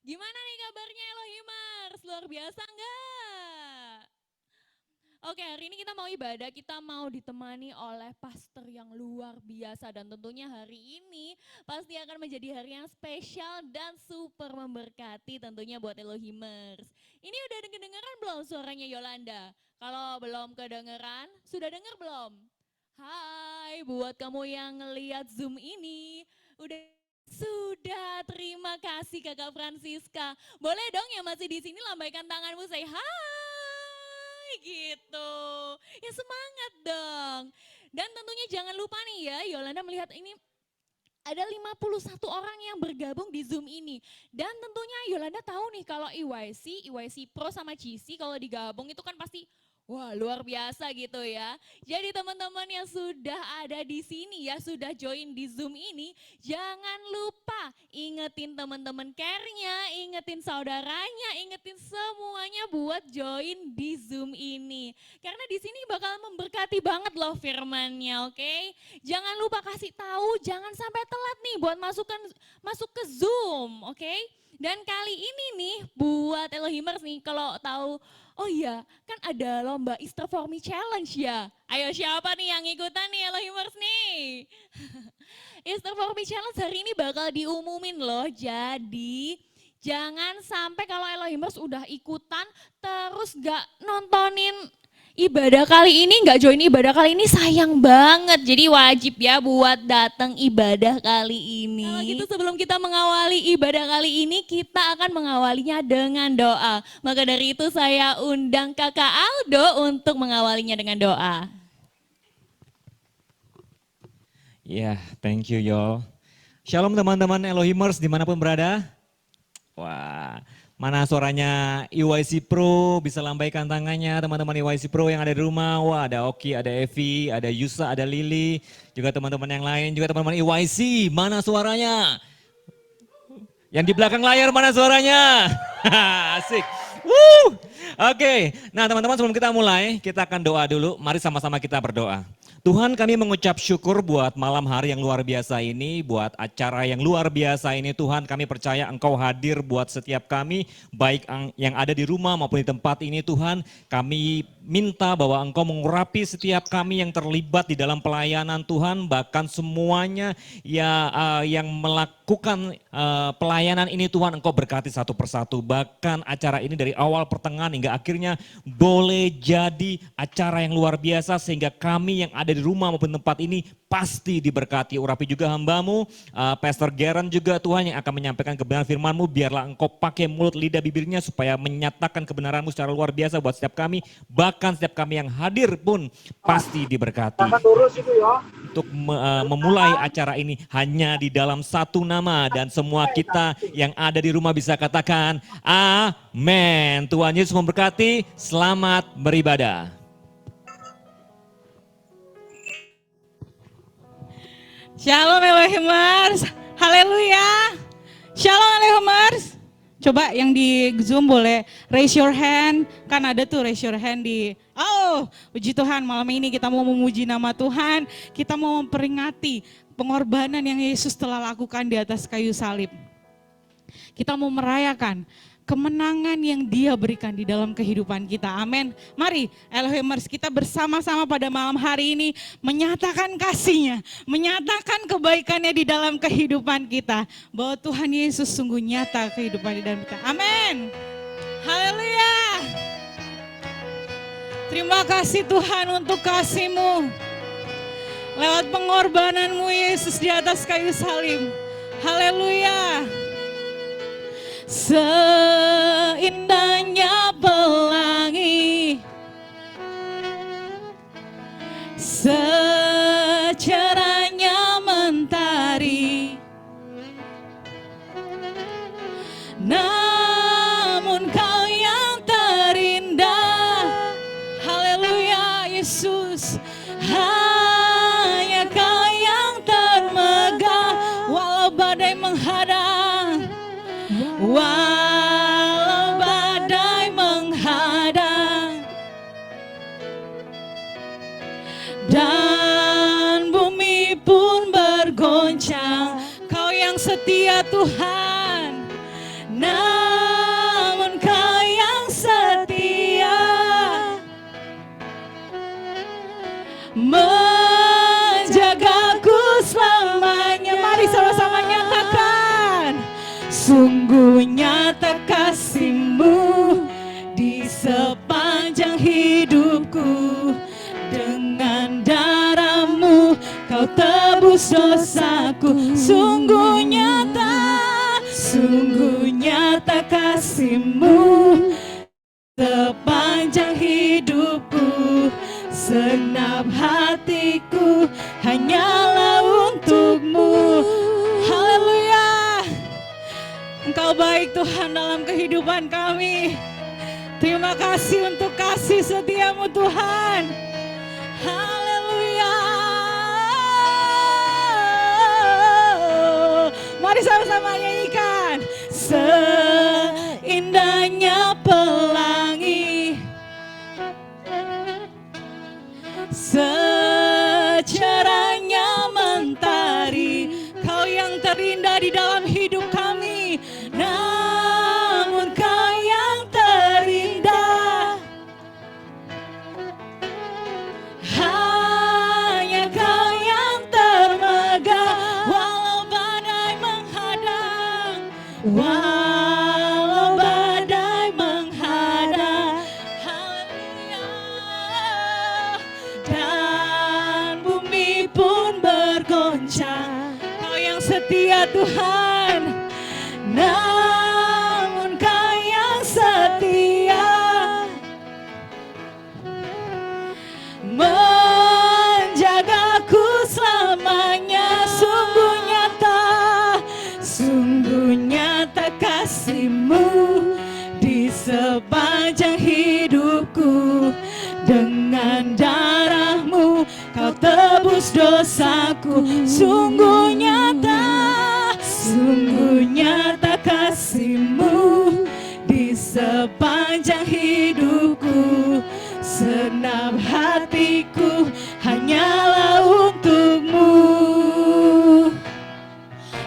Gimana nih kabarnya Elohimers? Luar biasa enggak? Oke, hari ini kita mau ibadah, kita mau ditemani oleh pastor yang luar biasa dan tentunya hari ini pasti akan menjadi hari yang spesial dan super memberkati tentunya buat Elohimers. Ini udah kedengeran belum suaranya Yolanda? Kalau belum kedengeran, sudah dengar belum? Hai, buat kamu yang ngeliat Zoom ini, udah sudah, terima kasih Kakak Francisca. Boleh dong yang masih di sini lambaikan tanganmu, say hai gitu. Ya semangat dong. Dan tentunya jangan lupa nih ya, Yolanda melihat ini ada 51 orang yang bergabung di Zoom ini. Dan tentunya Yolanda tahu nih kalau EYC Pro sama GC kalau digabung itu kan pasti wah luar biasa gitu ya. Jadi teman-teman yang sudah ada di sini ya, sudah join di Zoom ini, jangan lupa ingetin teman-teman care-nya, ingetin saudaranya, ingetin semuanya buat join di Zoom ini. Karena di sini bakal memberkati banget loh firman-Nya, oke? Jangan lupa kasih tahu, jangan sampai telat nih buat masuk ke Zoom, oke? Dan kali ini nih buat Elohimers nih kalau tahu, oh iya kan ada lomba Easter for Me Challenge ya. Ayo siapa nih yang ikutan nih Elohimers nih? Easter for Me Challenge hari ini bakal diumumin loh, jadi jangan sampai kalau Elohimers udah ikutan terus gak nontonin ibadah kali ini, nggak join ibadah kali ini sayang banget. Jadi wajib ya buat datang ibadah kali ini. Kalau gitu sebelum kita mengawali ibadah kali ini, kita akan mengawalinya dengan doa. Maka dari itu saya undang Kakak Aldo untuk mengawalinya dengan doa. Ya, thank you Yol. Shalom teman-teman Elohimers dimanapun berada. Wah, mana suaranya EYC Pro, bisa lambaikan tangannya teman-teman EYC Pro yang ada di rumah. Wah, ada Oki, ada Evi, ada Yusa, ada Lili, juga teman-teman yang lain, juga teman-teman EYC, mana suaranya? Yang di belakang layar mana suaranya? Asik. Woo! Oke, nah teman-teman sebelum kita mulai, kita akan doa dulu. Mari sama-sama kita berdoa. Tuhan, kami mengucap syukur buat malam hari yang luar biasa ini, buat acara yang luar biasa ini. Tuhan, kami percaya Engkau hadir buat setiap kami, baik yang ada di rumah maupun di tempat ini. Tuhan, kami minta bahwa Engkau mengurapi setiap kami yang terlibat di dalam pelayanan Tuhan, bahkan semuanya ya yang melakukan pelayanan ini Tuhan, Engkau berkati satu persatu. Bahkan acara ini dari awal pertengahan hingga akhirnya boleh jadi acara yang luar biasa sehingga kami yang ada di rumah maupun tempat ini pasti diberkati. Urapi juga hambamu, Pastor Garen juga Tuhan yang akan menyampaikan kebenaran firman-Mu. Biarlah Engkau pakai mulut lidah bibirnya supaya menyatakan kebenaran-Mu secara luar biasa buat setiap kami. Bahkan setiap kami yang hadir pun pasti diberkati. Untuk memulai acara ini hanya di dalam satu nama dan semua kita yang ada di rumah bisa katakan amin. Tuhan Yesus memberkati, selamat beribadah. Shalom Elohimers, haleluya. Shalom Elohimers. Coba yang di Zoom boleh raise your hand, kan ada tuh raise your hand di, oh puji Tuhan malam ini kita mau memuji nama Tuhan, kita mau memperingati pengorbanan yang Yesus telah lakukan di atas kayu salib. Kita mau merayakan kemenangan yang Dia berikan di dalam kehidupan kita. Amin. Mari Elohimers kita bersama-sama pada malam hari ini menyatakan kasih-Nya, menyatakan kebaikannya di dalam kehidupan kita. Bahwa Tuhan Yesus sungguh nyata kehidupan di dalam kita. Amin. Haleluya. Terima kasih Tuhan untuk kasih-Mu. Lewat pengorbanan-Mu Yesus di atas kayu salib. Haleluya. Seindahnya pelangi, secerahnya mentari, namun Kau yang terindah. Haleluya Yesus, hanya Kau yang termegah walau badai menghadang. Walau badai menghadang dan bumi pun bergoncang, Kau yang setia Tuhan. Nah menjagaku selamanya. Mari sama-sama nyatakan. Sungguh nyata kasih-Mu di sepanjang hidupku. Dengan darah-Mu Kau tebus dosaku. Sungguh nyata kasih-Mu sepanjang hidupku. Segenap hatiku hanyalah untuk-Mu. Haleluya. Engkau baik Tuhan dalam kehidupan kami. Terima kasih untuk kasih setia-Mu Tuhan. Haleluya. Mari sama-sama nyanyikan. Seindahnya pelangi, secerahnya mentari, Kau yang terindah di dalam hidup kami. Namun Kau yang terindah, hanya Kau yang termegah. Walau badai menghadang, walau badai menghadang, haleluya. Dan bumi pun bergoncang, Kau yang setia Tuhan. Namun Kau yang setia, menjagaku selamanya. Sungguh nyata kasih-Mu di sepanjang hidupku. Dengan darah-Mu Kau tebus dosaku. Sungguh nyata kasih-Mu di sepanjang hidupku. Segenap hatiku hanyalah untuk-Mu.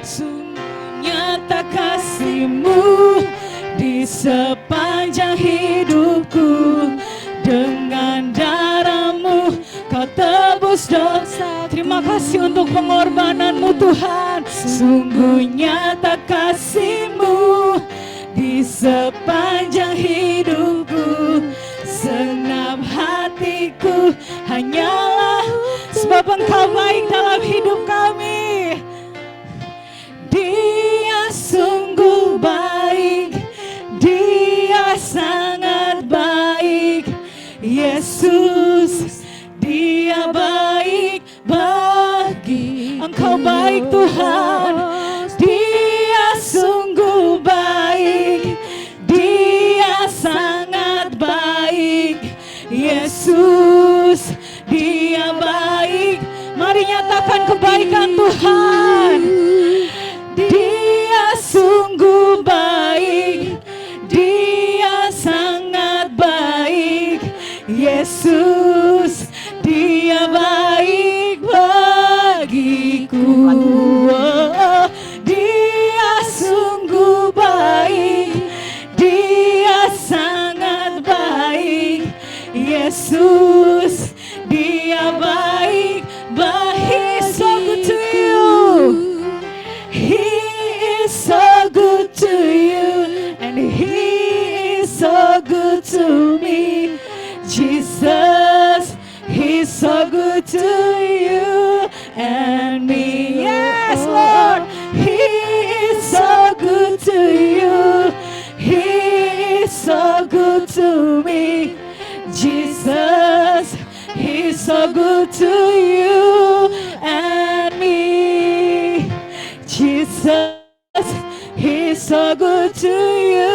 Sungguh nyata kasih-Mu di sepanjang hidupku. Dengan darah-Mu Kau tebus dosa. Terima kasih untuk pengorbanan-Mu Tuhan. Sungguh nyata kasih-Mu di sepanjang hidupku. Segenap hatiku hanyalah, sebab Engkau baik dalam hidup kami. Dia sungguh baik, Dia sangat baik. Yesus, Dia baik bagi. Engkau baik Tuhan. Dia sungguh baik, Dia sangat baik. Yesus, Dia baik. Mari nyatakan kebaikan Tuhan. Dia sungguh baik, Dia sangat baik. Yesus, Dia baik bagiku. Oh, Dia sungguh baik, Dia sangat baik. Yesus, Dia baik. But He is so good to you. He is so good to you, and He is so good to me. Jesus, He's so good to you and me. Yes, Lord, He is so good to you. He is so good to me. Jesus, He's so good to you and me. Jesus, He's so good to you.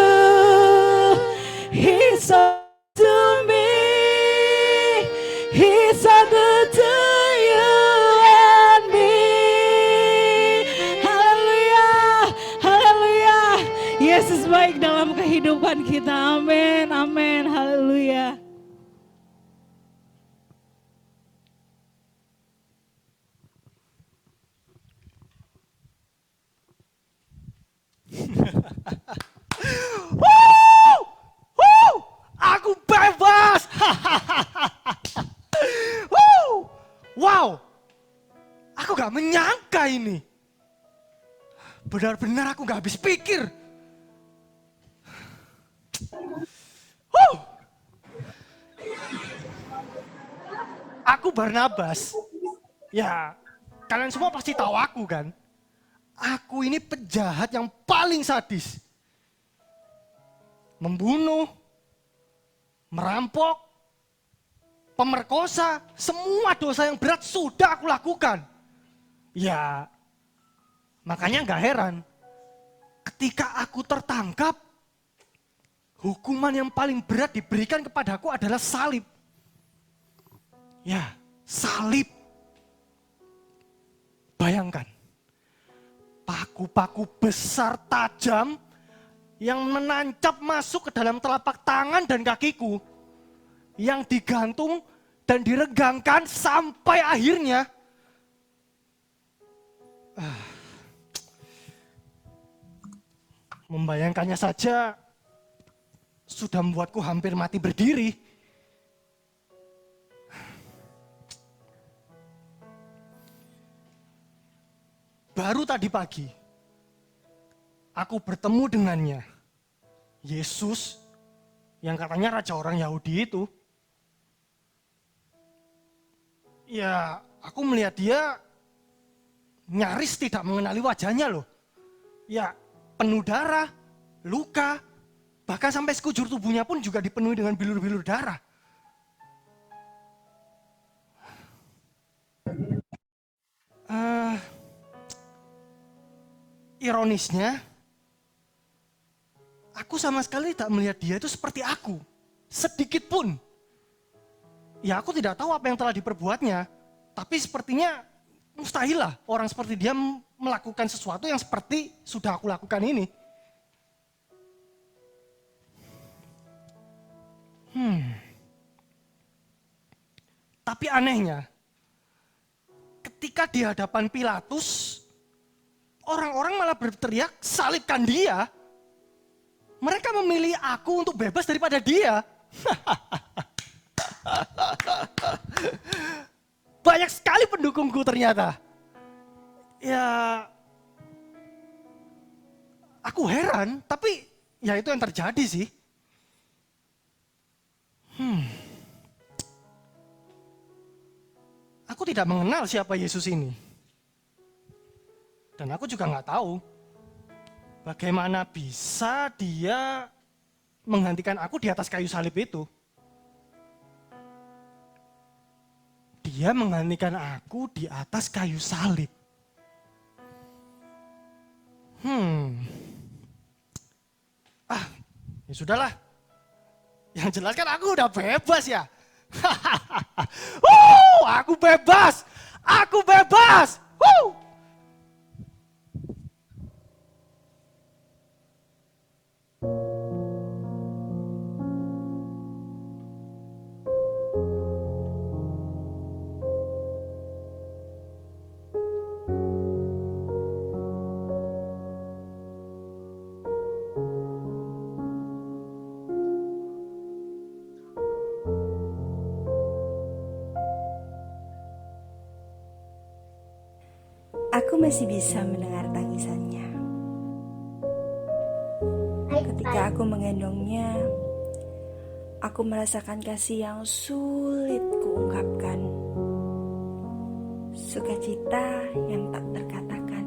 He's so good to me. He's so good to you and me. Haleluya, haleluya. Yesus baik dalam kehidupan kita. Amin, amin, haleluya. Aku bebas. gak menyangka ini. Benar-benar aku gak habis pikir. Aku Barnabas. Ya, kalian semua pasti tahu aku kan. Aku ini penjahat yang paling sadis. Membunuh, merampok, pemerkosa, semua dosa yang berat sudah aku lakukan. Ya, makanya gak heran. Ketika aku tertangkap, hukuman yang paling berat diberikan kepadaku adalah salib. Ya, salib. Bayangkan, paku-paku besar tajam yang menancap masuk ke dalam telapak tangan dan kakiku, yang digantung dan diregangkan sampai akhirnya membayangkannya saja sudah membuatku hampir mati berdiri. Baru tadi pagi, aku bertemu dengannya. Yesus, yang katanya raja orang Yahudi itu. Ya, aku melihat dia nyaris tidak mengenali wajahnya loh. Ya, penuh darah, luka, bahkan sampai sekujur tubuhnya pun juga dipenuhi dengan bilur-bilur darah. Ironisnya, aku sama sekali tidak melihat dia itu seperti aku, sedikit pun. Ya aku tidak tahu apa yang telah diperbuatnya, tapi sepertinya mustahil lah orang seperti dia melakukan sesuatu yang seperti sudah aku lakukan ini. Tapi anehnya, ketika di hadapan Pilatus, orang-orang malah berteriak, salibkan dia. Mereka memilih aku untuk bebas daripada dia. Banyak sekali pendukungku ternyata. Ya, aku heran, tapi ya itu yang terjadi sih. Aku tidak mengenal siapa Yesus ini. Dan aku juga nggak tahu bagaimana bisa dia menghentikan aku di atas kayu salib itu. Dia menghentikan aku di atas kayu salib. Ya sudahlah. Yang jelas kan aku udah bebas ya. Aku bebas. Aku bebas. Aku masih bisa mendengar tangisannya. Ketika aku menggendongnya, aku merasakan kasih yang sulit kuungkapkan. Sukacita yang tak terkatakan.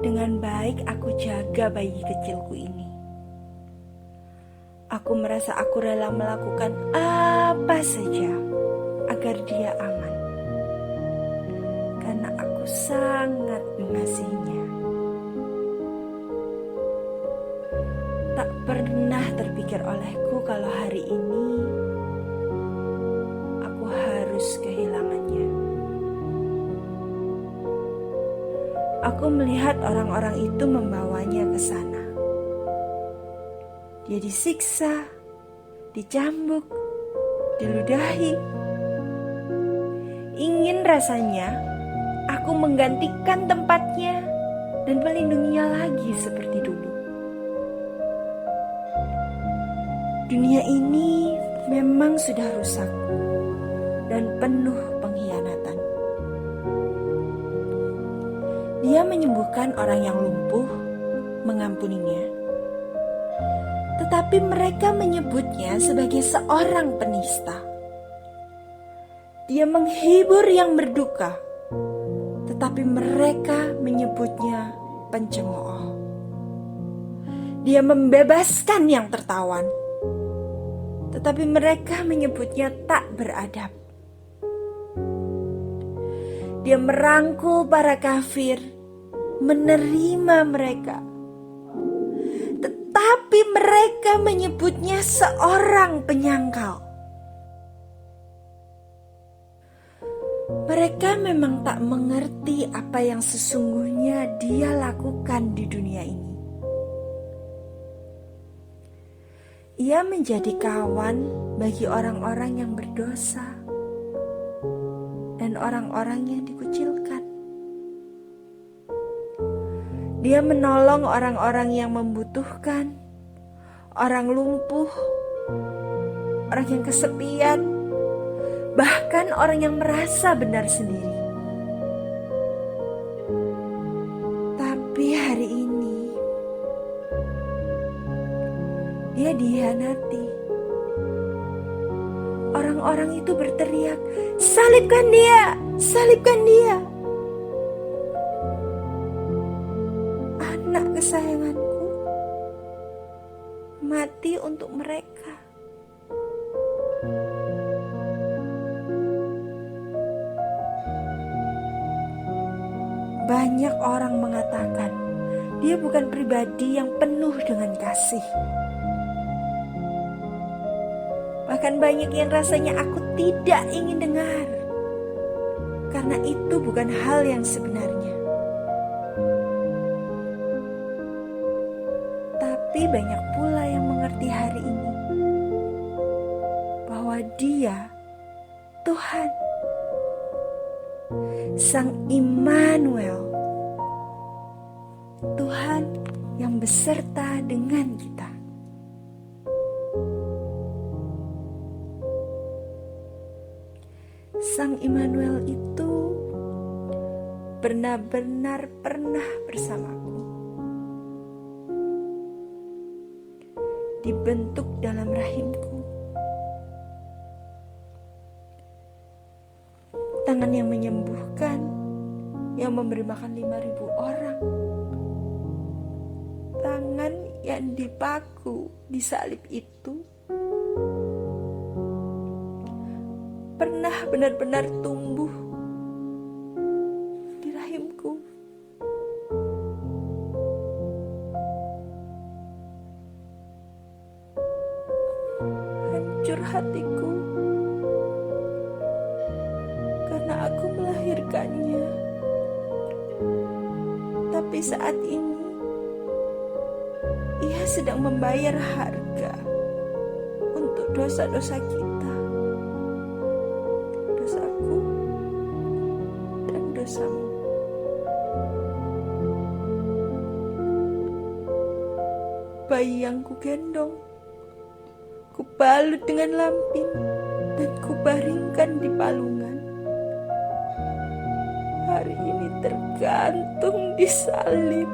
Dengan baik aku jaga bayi kecilku ini. Aku merasa aku rela melakukan apa saja agar dia aman. Karena aku sangat mengasihinya. Tak pernah terpikir olehku kalau hari ini aku harus kehilangannya. Aku melihat orang-orang itu membawanya ke sana. Dia disiksa, dicambuk, diludahi. Ingin rasanya aku menggantikan tempatnya dan melindunginya lagi seperti dulu. Dunia ini memang sudah rusak dan penuh pengkhianatan. Dia menyembuhkan orang yang lumpuh, mengampuninya. Tetapi mereka menyebutnya sebagai seorang penista. Dia menghibur yang berduka, tetapi mereka menyebutnya pencemooh. Dia membebaskan yang tertawan, tetapi mereka menyebutnya tak beradab. Dia merangkul para kafir, menerima mereka, tetapi mereka menyebutnya seorang penyangkal. Mereka memang tak mengerti apa yang sesungguhnya dia lakukan di dunia ini. Ia menjadi kawan bagi orang-orang yang berdosa dan orang-orang yang dikucilkan. Dia menolong orang-orang yang membutuhkan, orang lumpuh, orang yang kesepian, bahkan orang yang merasa benar sendiri. Tapi hari ini dia dihianati. Orang-orang itu berteriak, "Salibkan dia! Salibkan dia!" Anak kesayanganku mati untuk mereka. Banyak orang mengatakan dia bukan pribadi yang penuh dengan kasih. Bahkan banyak yang rasanya aku tidak ingin dengar, karena itu bukan hal yang sebenarnya. Tapi banyak pula yang mengerti hari ini bahwa Dia, Tuhan, Sang Immanuel, Tuhan yang beserta dengan kita. Sang Immanuel itu benar-benar pernah bersamaku, dibentuk dalam rahimku. Tangan yang menyembuhkan, yang memberi makan 5.000 orang. Tangan yang dipaku di salib itu pernah benar-benar tumbuh di rahimku. Hancur hatiku karena aku melahirkannya. Tapi saat ini Ia sedang membayar harga untuk dosa-dosa kita, dosaku dan dosamu. Bayi yang kugendong, kubalut dengan lampin dan kubaringkan di palungan, hari ini tergantung di salib.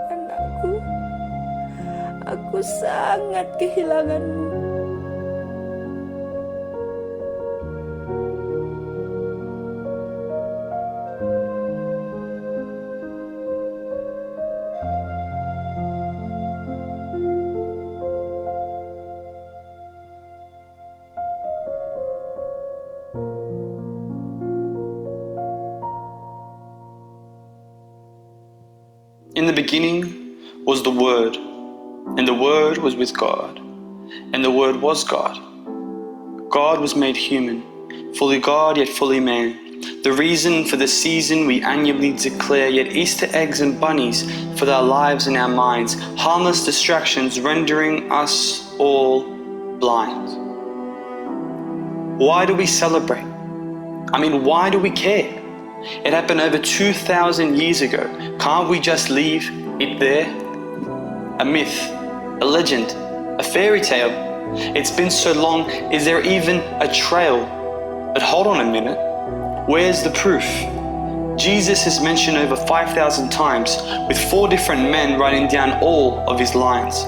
Anakku, aku sangat kehilanganmu. In the beginning was the Word, and the Word was with God, and the Word was God. God was made human, fully God yet fully man. The reason for the season we annually declare, yet Easter eggs and bunnies for our lives and our minds, harmless distractions rendering us all blind. Why do we celebrate? I mean, why do we care? It happened over 2,000 years ago. Can't we just leave it there? A myth, a legend, a fairy tale. It's been so long, is there even a trail? But hold on a minute, where's the proof? Jesus is mentioned over 5,000 times, with 4 different men writing down all of his lines.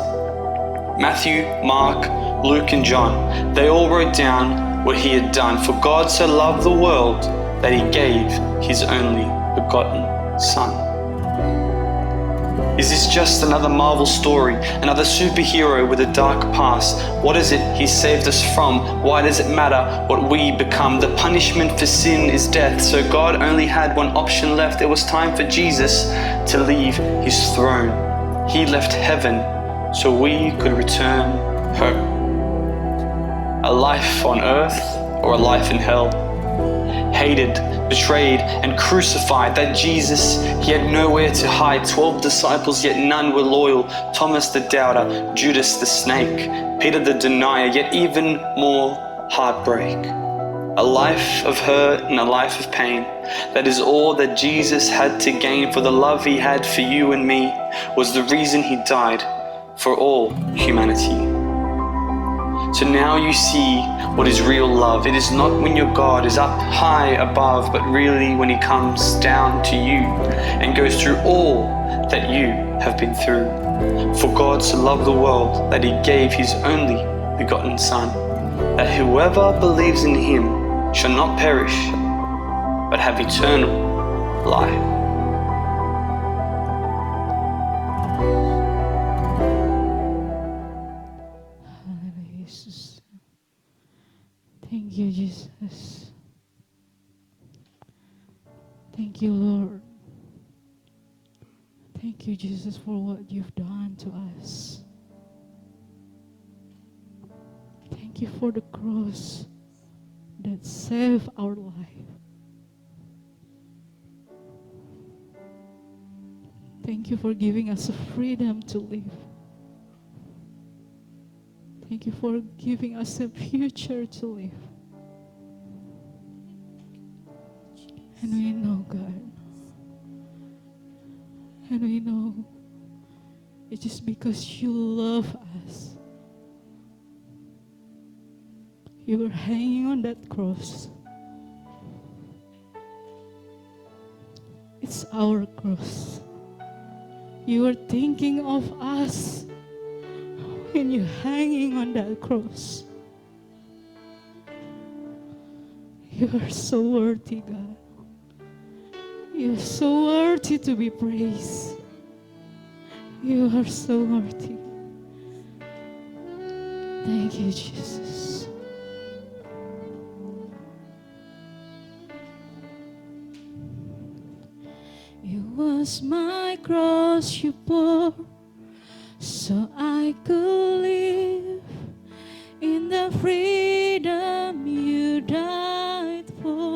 Matthew, Mark, Luke and John, they all wrote down what he had done. For God so loved the world that he gave his only begotten Son. Is this just another Marvel story, another superhero with a dark past? What is it he saved us from? Why does it matter what we become? The punishment for sin is death, so God only had one option left. It was time for Jesus to leave his throne. He left heaven so we could return home. A life on earth or a life in hell? Hated, betrayed, and crucified. That Jesus, he had nowhere to hide. 12 disciples, yet none were loyal. Thomas the doubter, Judas the snake, Peter the denier, yet even more heartbreak. A life of hurt and a life of pain. That is all that Jesus had to gain, for the love he had for you and me was the reason he died for all humanity. So now you see what is real love. It is not when your God is up high above, but really when he comes down to you and goes through all that you have been through. For God so loved the world that he gave his only begotten Son, that whoever believes in him shall not perish, but have eternal life. Hallelujah, Jesus. Thank you, Jesus. Thank you, Lord. Thank you, Jesus, for what you've done to us. Thank you for the cross that saved our life. Thank you for giving us the freedom to live. Thank you for giving us a future to live. And we know, God, and we know it is because you love us. You were hanging on that cross. It's our cross. You were thinking of us when you're hanging on that cross. You are so worthy, God. You're so worthy to be praised. You are so worthy. Thank you, Jesus. It was my cross you bore, so I could live in the freedom you died for.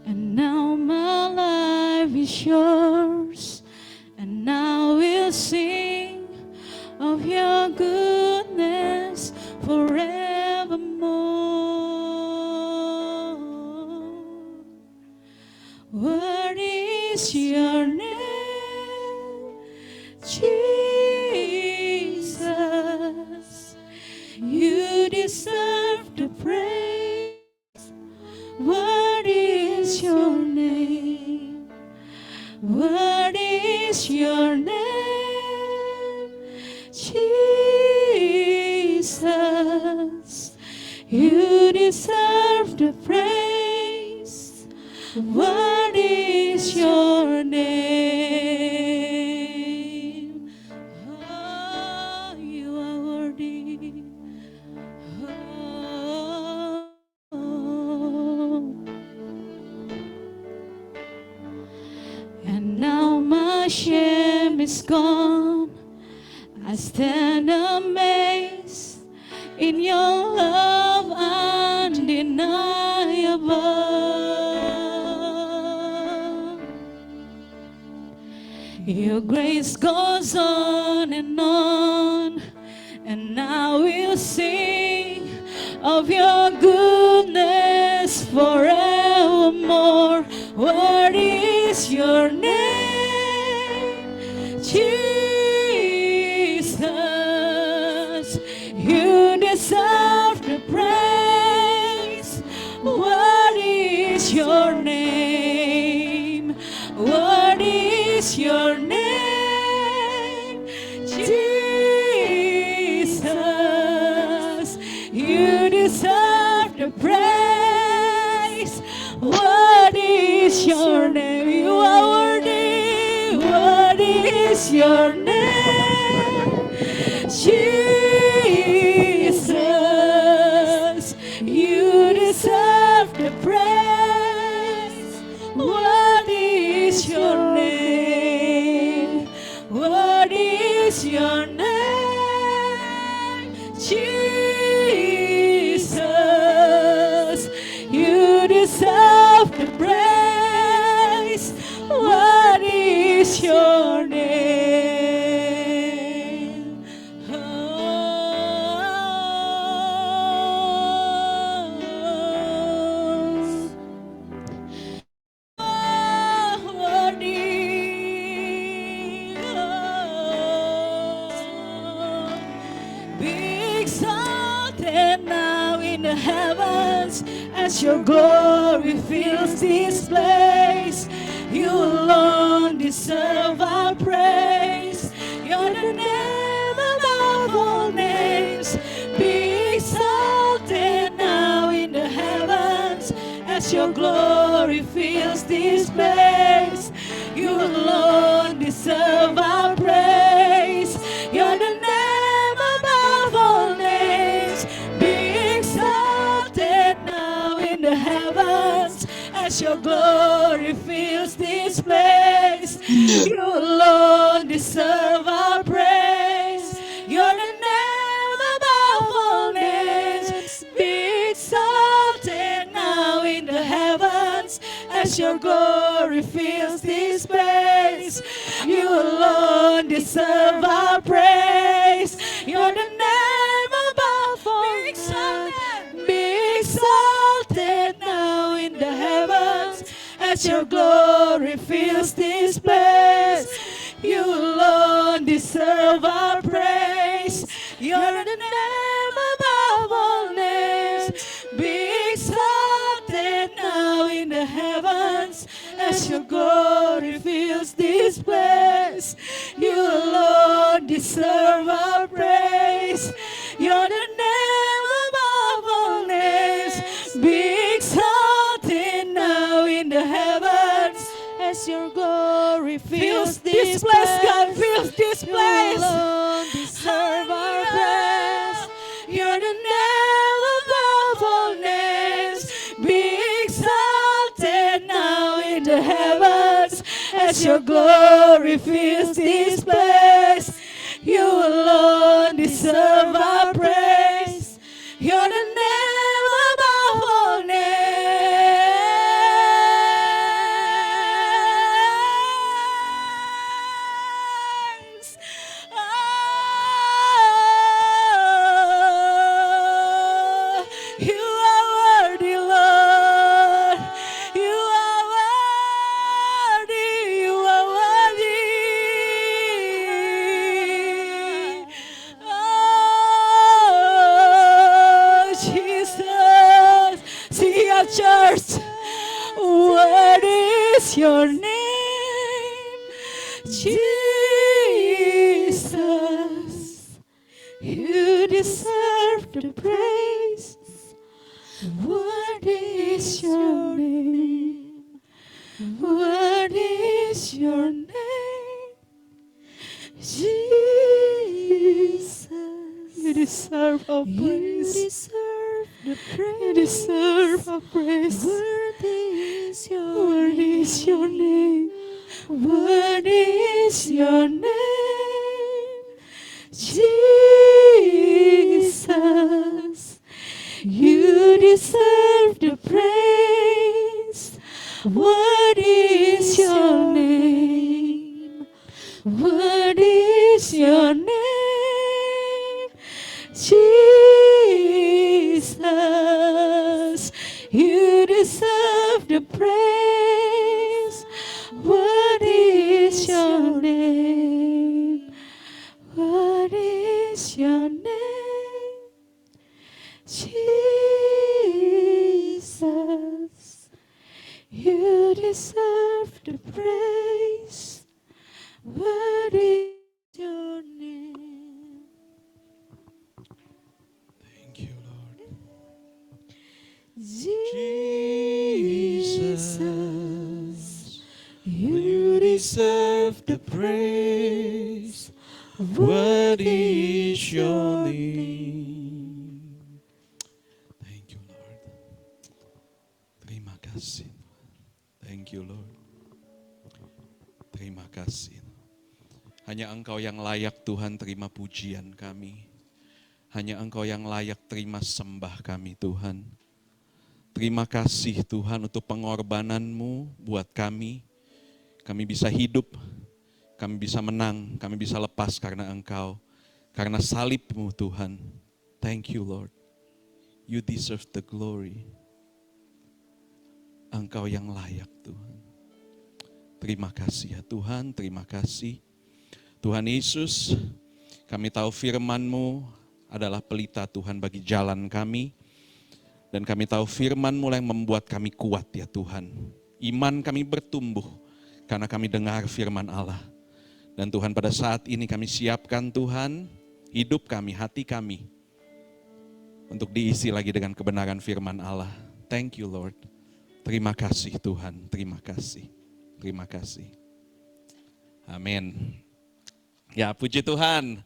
And now my life is yours, and now we'll sing of your goodness forevermore. What is your name, Jesus? You deserve the praise. What is your name? What is your name, Jesus? You deserve the praise. What is your name? Oh, you are worthy. Oh. And now my shame is gone. I stand amazed in your love undeniable. Your grace goes on, and I will sing of your goodness forevermore. What is your name, Jesus? your name, Jesus. You deserve the praise. Worthy is your name. Worthy is your name, Jesus. You deserve the praise. Worthy is your name. Be exalted now in the heavens as your glory fills this place. You alone deserve our praise. You're the name above all names. Be exalted now in the heavens as your glory fills this place. You alone deserve our praise. You're the name above all names. Be exalted now in the heavens as your glory fills this place. You alone deserve our praise. You're the name above all names. Be exalted now in the heavens as your glory fills this place. You alone deserve our praise. You're the name above all names. Be exalted now in the heavens as your glory fills this place. You alone deserve our praise. You're the name above all names. Be exalted now in the heavens as your glory fills this place. You alone deserve our praise. You're the name above all names. Be exalted now in the heavens as your glory fills this place. God fills this place. You alone deserve our praise. You're the name above all names. Be exalted now in the heavens as your glory fills this place. You alone deserve our praise. You're the name above all names. Oh, you are worthy, Lord. You are worthy. You are worthy. Oh, Jesus. See our church. What is your name? Jesus. You deserve the praise. What is your name? What is your name? Jesus. You deserve our praise. You deserve the praise. You deserve our praise. Worthy is your name. Worthy is your name. Jesus. You deserve the praise. Worthy is your name. Worthy is your name. Jesus. You deserve the praise. Worthy is your name. Worthy is your name. Jesus. You deserve the praise. Worthy is your name. Thank you, Lord. Jesus. You deserve the praise. Worthy is your name. Thank you, Lord. Terima kasih. Thank you, Lord. Terima kasih. Hanya Engkau yang layak Tuhan terima pujian kami. Hanya Engkau yang layak terima sembah kami Tuhan. Terima kasih Tuhan untuk pengorbanan-Mu buat kami. Kami bisa hidup, kami bisa menang, kami bisa lepas karena Engkau. Karena salib-Mu Tuhan. Thank you Lord. You deserve the glory. Engkau yang layak Tuhan. Terima kasih ya Tuhan, terima kasih. Tuhan Yesus, kami tahu firman-Mu adalah pelita Tuhan bagi jalan kami. Dan kami tahu firman-Mu yang membuat kami kuat ya Tuhan. Iman kami bertumbuh karena kami dengar firman Allah. Dan Tuhan pada saat ini kami siapkan Tuhan, hidup kami, hati kami. Untuk diisi lagi dengan kebenaran firman Allah. Thank you Lord. Terima kasih Tuhan, terima kasih. Terima kasih. Amin. Ya, puji Tuhan.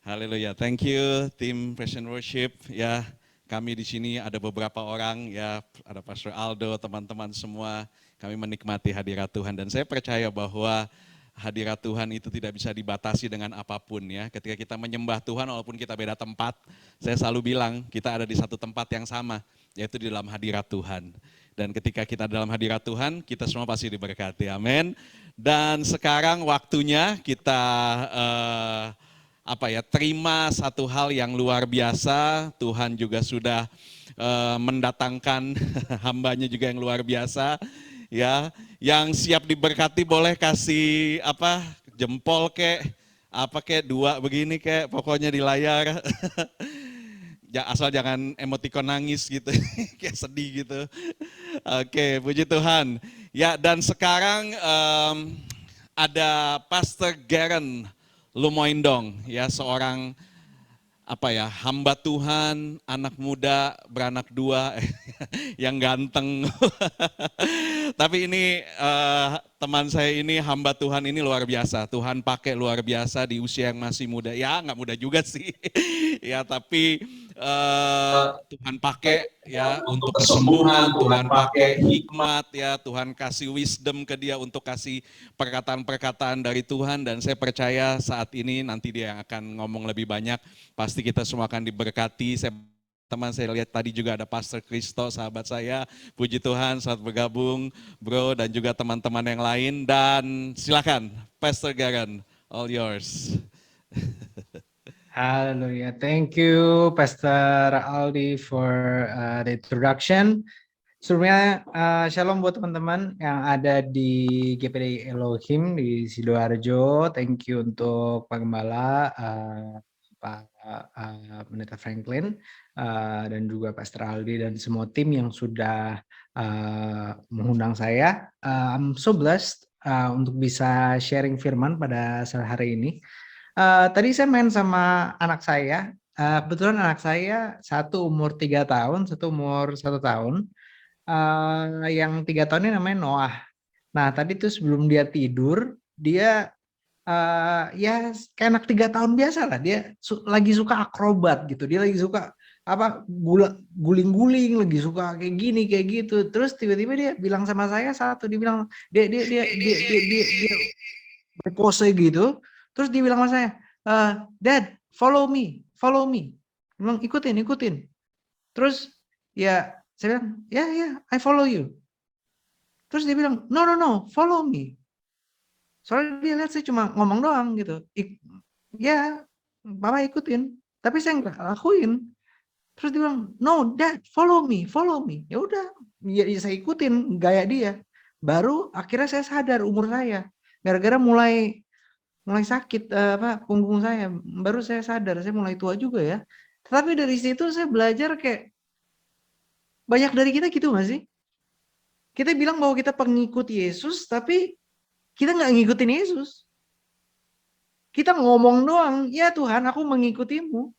Haleluya. Thank you tim Present Worship. Ya, kami di sini ada beberapa orang ya, ada Pastor Aldo, teman-teman semua. Kami menikmati hadirat Tuhan dan saya percaya bahwa hadirat Tuhan itu tidak bisa dibatasi dengan apapun ya. Ketika kita menyembah Tuhan walaupun kita beda tempat, saya selalu bilang kita ada di satu tempat yang sama, yaitu di dalam hadirat Tuhan. Dan ketika kita dalam hadirat Tuhan, kita semua pasti diberkati. Amin. Dan sekarang waktunya kita terima satu hal yang luar biasa. Tuhan juga sudah mendatangkan hambanya juga yang luar biasa. Ya, yang siap diberkati boleh kasih jempol kek, dua begini kek, pokoknya di layar. Asal jangan emotikon nangis gitu, kayak sedih gitu. Oke, puji Tuhan. Ya, dan sekarang ada Pastor Garen Lumoindong, ya seorang hamba Tuhan, anak muda, beranak dua, yang ganteng. Tapi ini teman saya ini hamba Tuhan ini luar biasa. Tuhan pakai luar biasa di usia yang masih muda. Ya nggak muda juga sih. Ya tapi Tuhan pakai ya untuk kesembuhan, Tuhan pakai hikmat ya, Tuhan kasih wisdom ke dia untuk kasih perkataan-perkataan dari Tuhan dan saya percaya saat ini nanti dia yang akan ngomong lebih banyak. Pasti kita semua akan diberkati. Teman saya lihat tadi juga ada Pastor Kristo, sahabat saya. Puji Tuhan, selamat bergabung, bro, dan juga teman-teman yang lain. Dan silakan, Pastor Garen, all yours. Hallelujah. Thank you, Pastor Aldi, for the introduction. Sebelumnya, shalom buat teman-teman yang ada di GPD Elohim di Sidoarjo. Thank you untuk Pak Gembala, Pak Pendeta Franklin, dan juga Pastor Aldi dan semua tim yang sudah mengundang saya. I'm so blessed untuk bisa sharing firman pada sore hari ini. Tadi saya main sama anak saya, kebetulan anak saya satu umur 3 tahun, satu umur 1 tahun, yang 3 tahun ini namanya Noah. Nah tadi tuh sebelum dia tidur, dia ya kayak anak 3 tahun biasa lah, dia lagi suka akrobat gitu, dia lagi suka guling-guling, lagi suka kayak gini kayak gitu. Terus tiba-tiba dia bilang sama saya dia bilang dia berpose gitu. Terus dia bilang sama saya, Dad, follow me. Bilang ikutin. Terus ya saya bilang, ya, I follow you. Terus dia bilang, no, follow me. Soalnya dia lihat saya cuma ngomong doang gitu. Ya, Papa ikutin. Tapi saya nggak lakuin. Terus dia bilang, no, Dad, follow me. Ya udah, ya saya ikutin gaya dia. Baru akhirnya saya sadar umur saya. Gara-gara mulai sakit punggung saya, baru saya sadar saya mulai tua juga ya. Tetapi dari situ saya belajar kayak banyak dari kita gitu nggak sih? Kita bilang bahwa kita pengikut Yesus, tapi kita nggak ngikutin Yesus. Kita ngomong doang, ya Tuhan aku mengikutimu.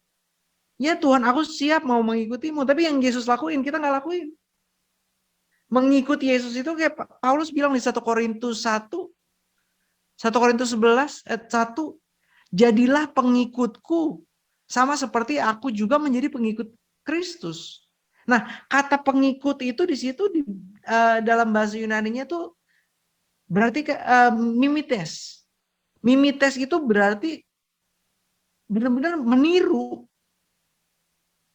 Ya Tuhan aku siap mau mengikutimu, tapi yang Yesus lakuin kita nggak lakuin. Mengikuti Yesus itu kayak Paulus bilang di 1 Korintus 11 ayat 1, Jadilah pengikutku. Sama seperti aku juga menjadi pengikut Kristus. Nah, kata pengikut itu di situ dalam bahasa Yunaninya tuh berarti mimetes. Mimetes itu berarti benar-benar meniru.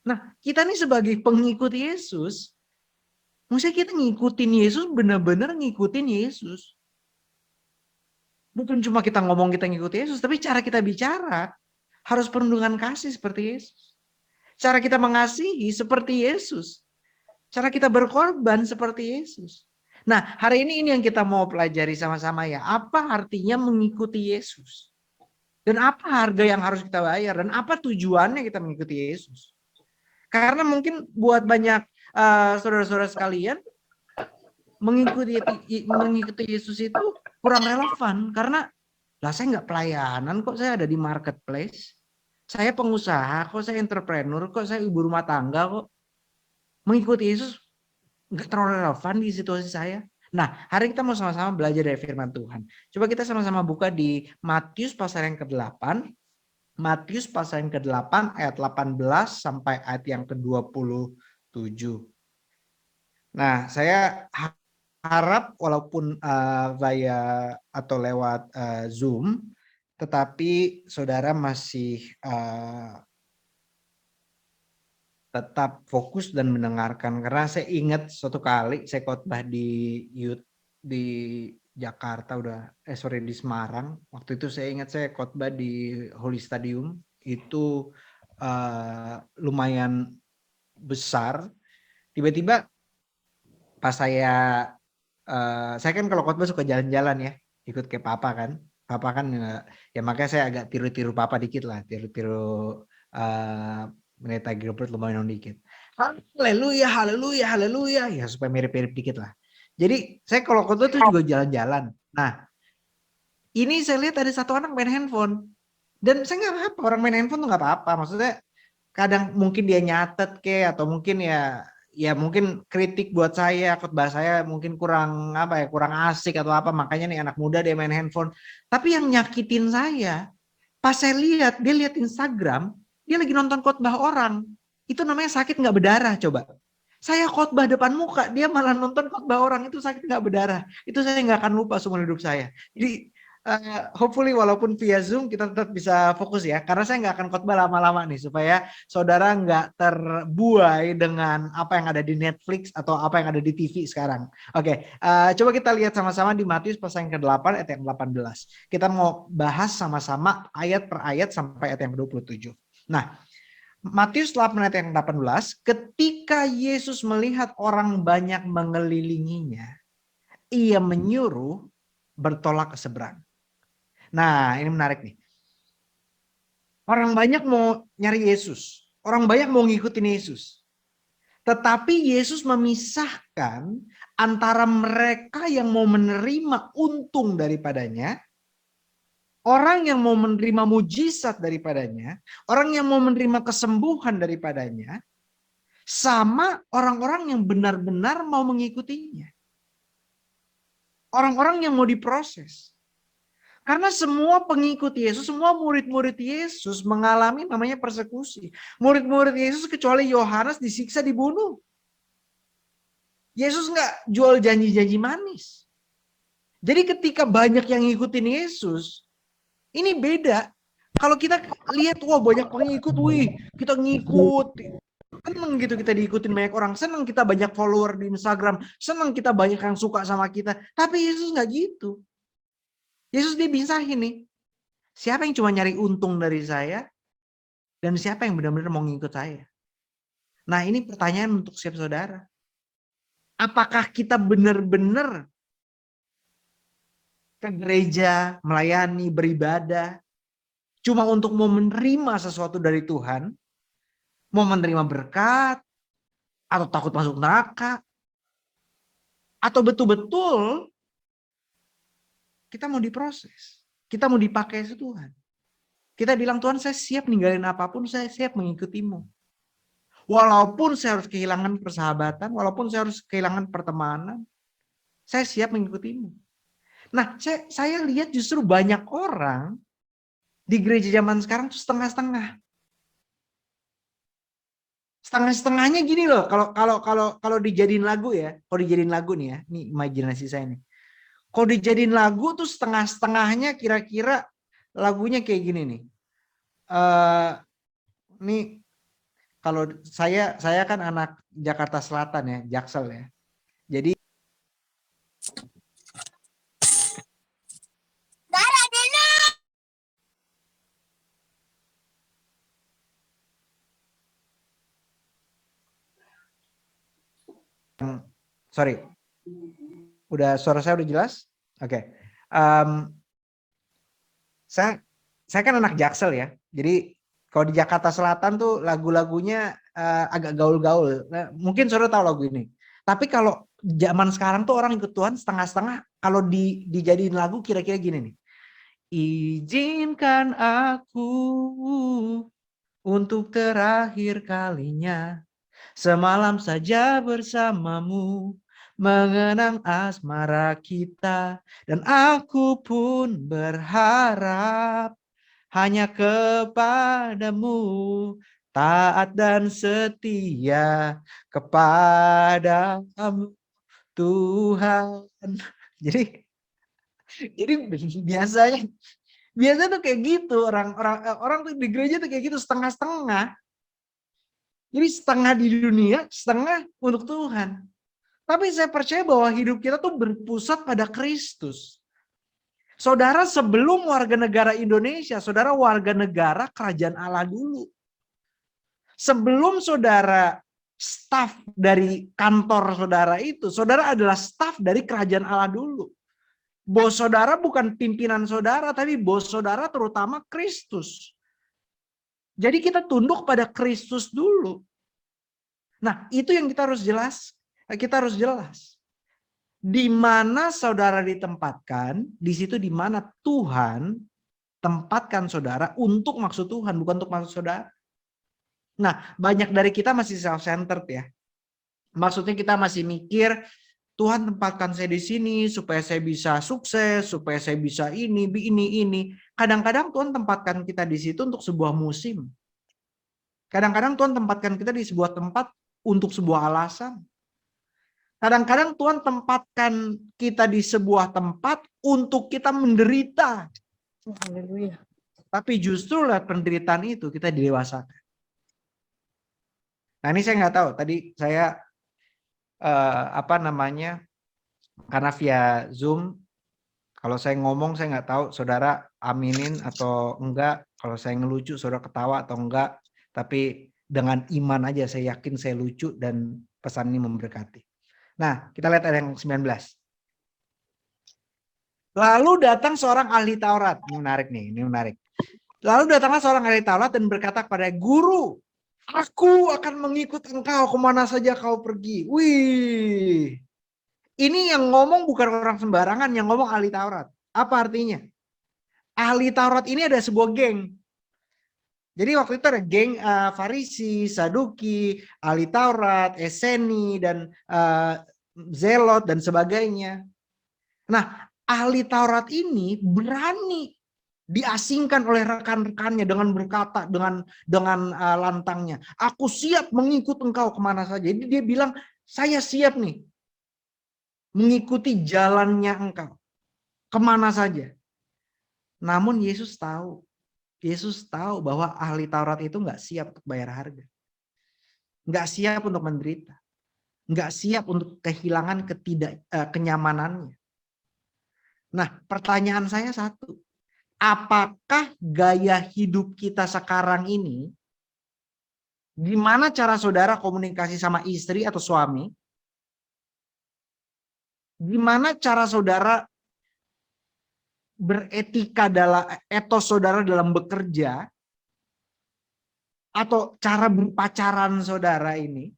Nah, kita nih sebagai pengikut Yesus, maksudnya kita ngikutin Yesus, benar-benar ngikutin Yesus. Bukan cuma kita ngomong kita ngikutin Yesus, tapi cara kita bicara harus penuh dengan kasih seperti Yesus. Cara kita mengasihi seperti Yesus. Cara kita berkorban seperti Yesus. Nah, hari ini yang kita mau pelajari sama-sama ya. Apa artinya mengikuti Yesus? Dan apa harga yang harus kita bayar? Dan apa tujuannya kita mengikuti Yesus? Karena mungkin buat banyak saudara-saudara sekalian, mengikuti Yesus itu kurang relevan. Karena lah saya nggak pelayanan kok, saya ada di marketplace. Saya pengusaha kok, saya entrepreneur kok, saya ibu rumah tangga kok. Mengikuti Yesus nggak terlalu relevan di situasi saya. Nah, hari ini kita mau sama-sama belajar dari firman Tuhan. Coba kita sama-sama buka di Matius pasal yang ke-8. Matius pasal yang ke-8 ayat 18 sampai ayat yang ke-27. Nah, saya harap walaupun via atau lewat Zoom, tetapi saudara masih tetap fokus dan mendengarkan, karena saya ingat suatu kali saya khotbah di Jakarta di Semarang. Waktu itu saya ingat saya khotbah di Holy Stadium, itu lumayan besar. Tiba-tiba pas saya kan kalau khotbah suka jalan-jalan ya, ikut kayak papa kan ya, makanya saya agak tiru-tiru papa dikit lah, tiru-tiru Pendeta Gilbert lumayan dikit. Haleluya, haleluya, haleluya. Ya supaya mirip-mirip dikit lah. Jadi saya kalau khotbah tuh juga jalan-jalan. Nah, ini saya lihat ada satu anak main handphone. Dan saya nggak apa-apa, orang main handphone tuh nggak apa-apa. Maksudnya kadang mungkin dia nyatet atau mungkin ya mungkin kritik buat saya, khotbah saya mungkin kurang asik atau apa. Makanya nih anak muda dia main handphone. Tapi yang nyakitin saya, pas saya lihat, dia lihat Instagram, dia lagi nonton khotbah orang. Itu namanya sakit nggak berdarah, coba. Saya khotbah depan muka, dia malah nonton khotbah orang, itu sakit nggak berdarah. Itu saya nggak akan lupa seumur hidup saya. Jadi hopefully walaupun via Zoom kita tetap bisa fokus ya. Karena saya nggak akan khotbah lama-lama nih, supaya saudara nggak terbuai dengan apa yang ada di Netflix atau apa yang ada di TV sekarang. Oke, coba kita lihat sama-sama di Matius pasal yang ke-8 ayat yang 18. Kita mau bahas sama-sama ayat per ayat sampai ayat yang ke-27. Nah, Matius 8 ayat yang 18, ketika Yesus melihat orang banyak mengelilinginya, ia menyuruh bertolak ke seberang. Nah, ini menarik nih. Orang banyak mau nyari Yesus, orang banyak mau ngikutin Yesus. Tetapi Yesus memisahkan antara mereka yang mau menerima untung daripadanya, orang yang mau menerima mujizat daripadanya, orang yang mau menerima kesembuhan daripadanya, sama orang-orang yang benar-benar mau mengikutinya. Orang-orang yang mau diproses. Karena semua pengikut Yesus, semua murid-murid Yesus mengalami namanya persekusi. Murid-murid Yesus kecuali Yohanes disiksa, dibunuh. Yesus nggak jual janji-janji manis. Jadi ketika banyak yang ngikutin Yesus, ini beda. Kalau kita lihat, wah banyak pengikut, kita ngikut. Senang gitu kita diikutin banyak orang. Senang kita banyak follower di Instagram. Senang kita banyak yang suka sama kita. Tapi Yesus nggak gitu. Yesus dia pisahin nih. Siapa yang cuma nyari untung dari saya, dan siapa yang benar-benar mau ngikut saya. Nah ini pertanyaan untuk setiap saudara. Apakah kita benar-benar ke gereja, melayani, beribadah, cuma untuk mau menerima sesuatu dari Tuhan, mau menerima berkat, atau takut masuk neraka, atau betul-betul kita mau diproses, kita mau dipakai Tuhan. Kita bilang, Tuhan saya siap ninggalin apapun, saya siap mengikutimu. Walaupun saya harus kehilangan persahabatan, walaupun saya harus kehilangan pertemanan, saya siap mengikutimu. Nah, saya lihat justru banyak orang Di gereja zaman sekarang tuh setengah-setengah. Setengah-setengahnya gini loh, kalau dijadiin lagu ya, kalau dijadiin lagu nih ya, ini imajinasi saya nih. Kalau dijadiin lagu tuh setengah-setengahnya kira-kira lagunya kayak gini nih. Nih kalau saya kan anak Jakarta Selatan ya, Jaksel ya. Jadi sorry, suara saya udah jelas? Oke. Saya kan anak Jaksel ya. Jadi kalau di Jakarta Selatan tuh lagu-lagunya agak gaul-gaul. Nah, mungkin saudara tahu lagu ini. Tapi kalau zaman sekarang tuh orang ikut Tuhan setengah-setengah. Kalau dijadiin lagu kira-kira gini nih. Izinkan aku untuk terakhir kalinya semalam saja bersamamu mengenang asmara kita, dan aku pun berharap hanya kepadamu, taat dan setia kepadamu Tuhan. Jadi biasanya tuh kayak gitu, orang tuh di gereja tuh kayak gitu setengah-setengah. Jadi setengah di dunia, setengah untuk Tuhan. Tapi saya percaya bahwa hidup kita tuh berpusat pada Kristus. Saudara sebelum warga negara Indonesia, saudara warga negara kerajaan Allah dulu. Sebelum saudara staf dari kantor saudara itu, saudara adalah staf dari kerajaan Allah dulu. Bos saudara bukan pimpinan saudara, tapi bos saudara terutama Kristus. Jadi kita tunduk pada Kristus dulu. Nah, itu yang kita harus jelas. Kita harus jelas. Di mana saudara ditempatkan, di situ di mana Tuhan tempatkan saudara untuk maksud Tuhan, bukan untuk maksud saudara. Nah, banyak dari kita masih self-centered ya. Maksudnya kita masih mikir, Tuhan tempatkan saya di sini supaya saya bisa sukses, supaya saya bisa ini. Kadang-kadang Tuhan tempatkan kita di situ untuk sebuah musim. Kadang-kadang Tuhan tempatkan kita di sebuah tempat untuk sebuah alasan. Kadang-kadang Tuhan tempatkan kita di sebuah tempat untuk kita menderita. Haleluya. Tapi justru lewat penderitaan itu kita didewasakan. Nah, ini saya nggak tahu. Tadi saya karena via Zoom, kalau saya ngomong saya nggak tahu saudara aminin atau enggak. Kalau saya ngelucu saudara ketawa atau enggak. Tapi dengan iman aja saya yakin saya lucu dan pesan ini memberkati. Nah, kita lihat ayat yang 19. Lalu datang seorang ahli Taurat. Ini menarik nih, ini menarik. Lalu datanglah seorang ahli Taurat dan berkata kepada Guru, aku akan mengikut engkau kemana saja kau pergi. Wih, ini yang ngomong bukan orang sembarangan, yang ngomong ahli Taurat. Apa artinya? Ahli Taurat ini ada sebuah geng. Jadi waktu itu ada geng Farisi, Saduki, ahli Taurat, Eseni, dan Zelot, dan sebagainya. Nah, ahli Taurat ini berani diasingkan oleh rekan-rekannya dengan berkata, dengan lantangnya, aku siap mengikut engkau kemana saja. Jadi dia bilang, saya siap nih mengikuti jalannya engkau kemana saja. Namun Yesus tahu bahwa ahli Taurat itu nggak siap untuk bayar harga. Nggak siap untuk menderita. Nggak siap untuk kehilangan kenyamanannya. Nah, pertanyaan saya satu. Apakah gaya hidup kita sekarang ini, gimana cara saudara komunikasi sama istri atau suami? Gimana cara saudara beretika dalam etos saudara dalam bekerja, atau cara berpacaran saudara ini,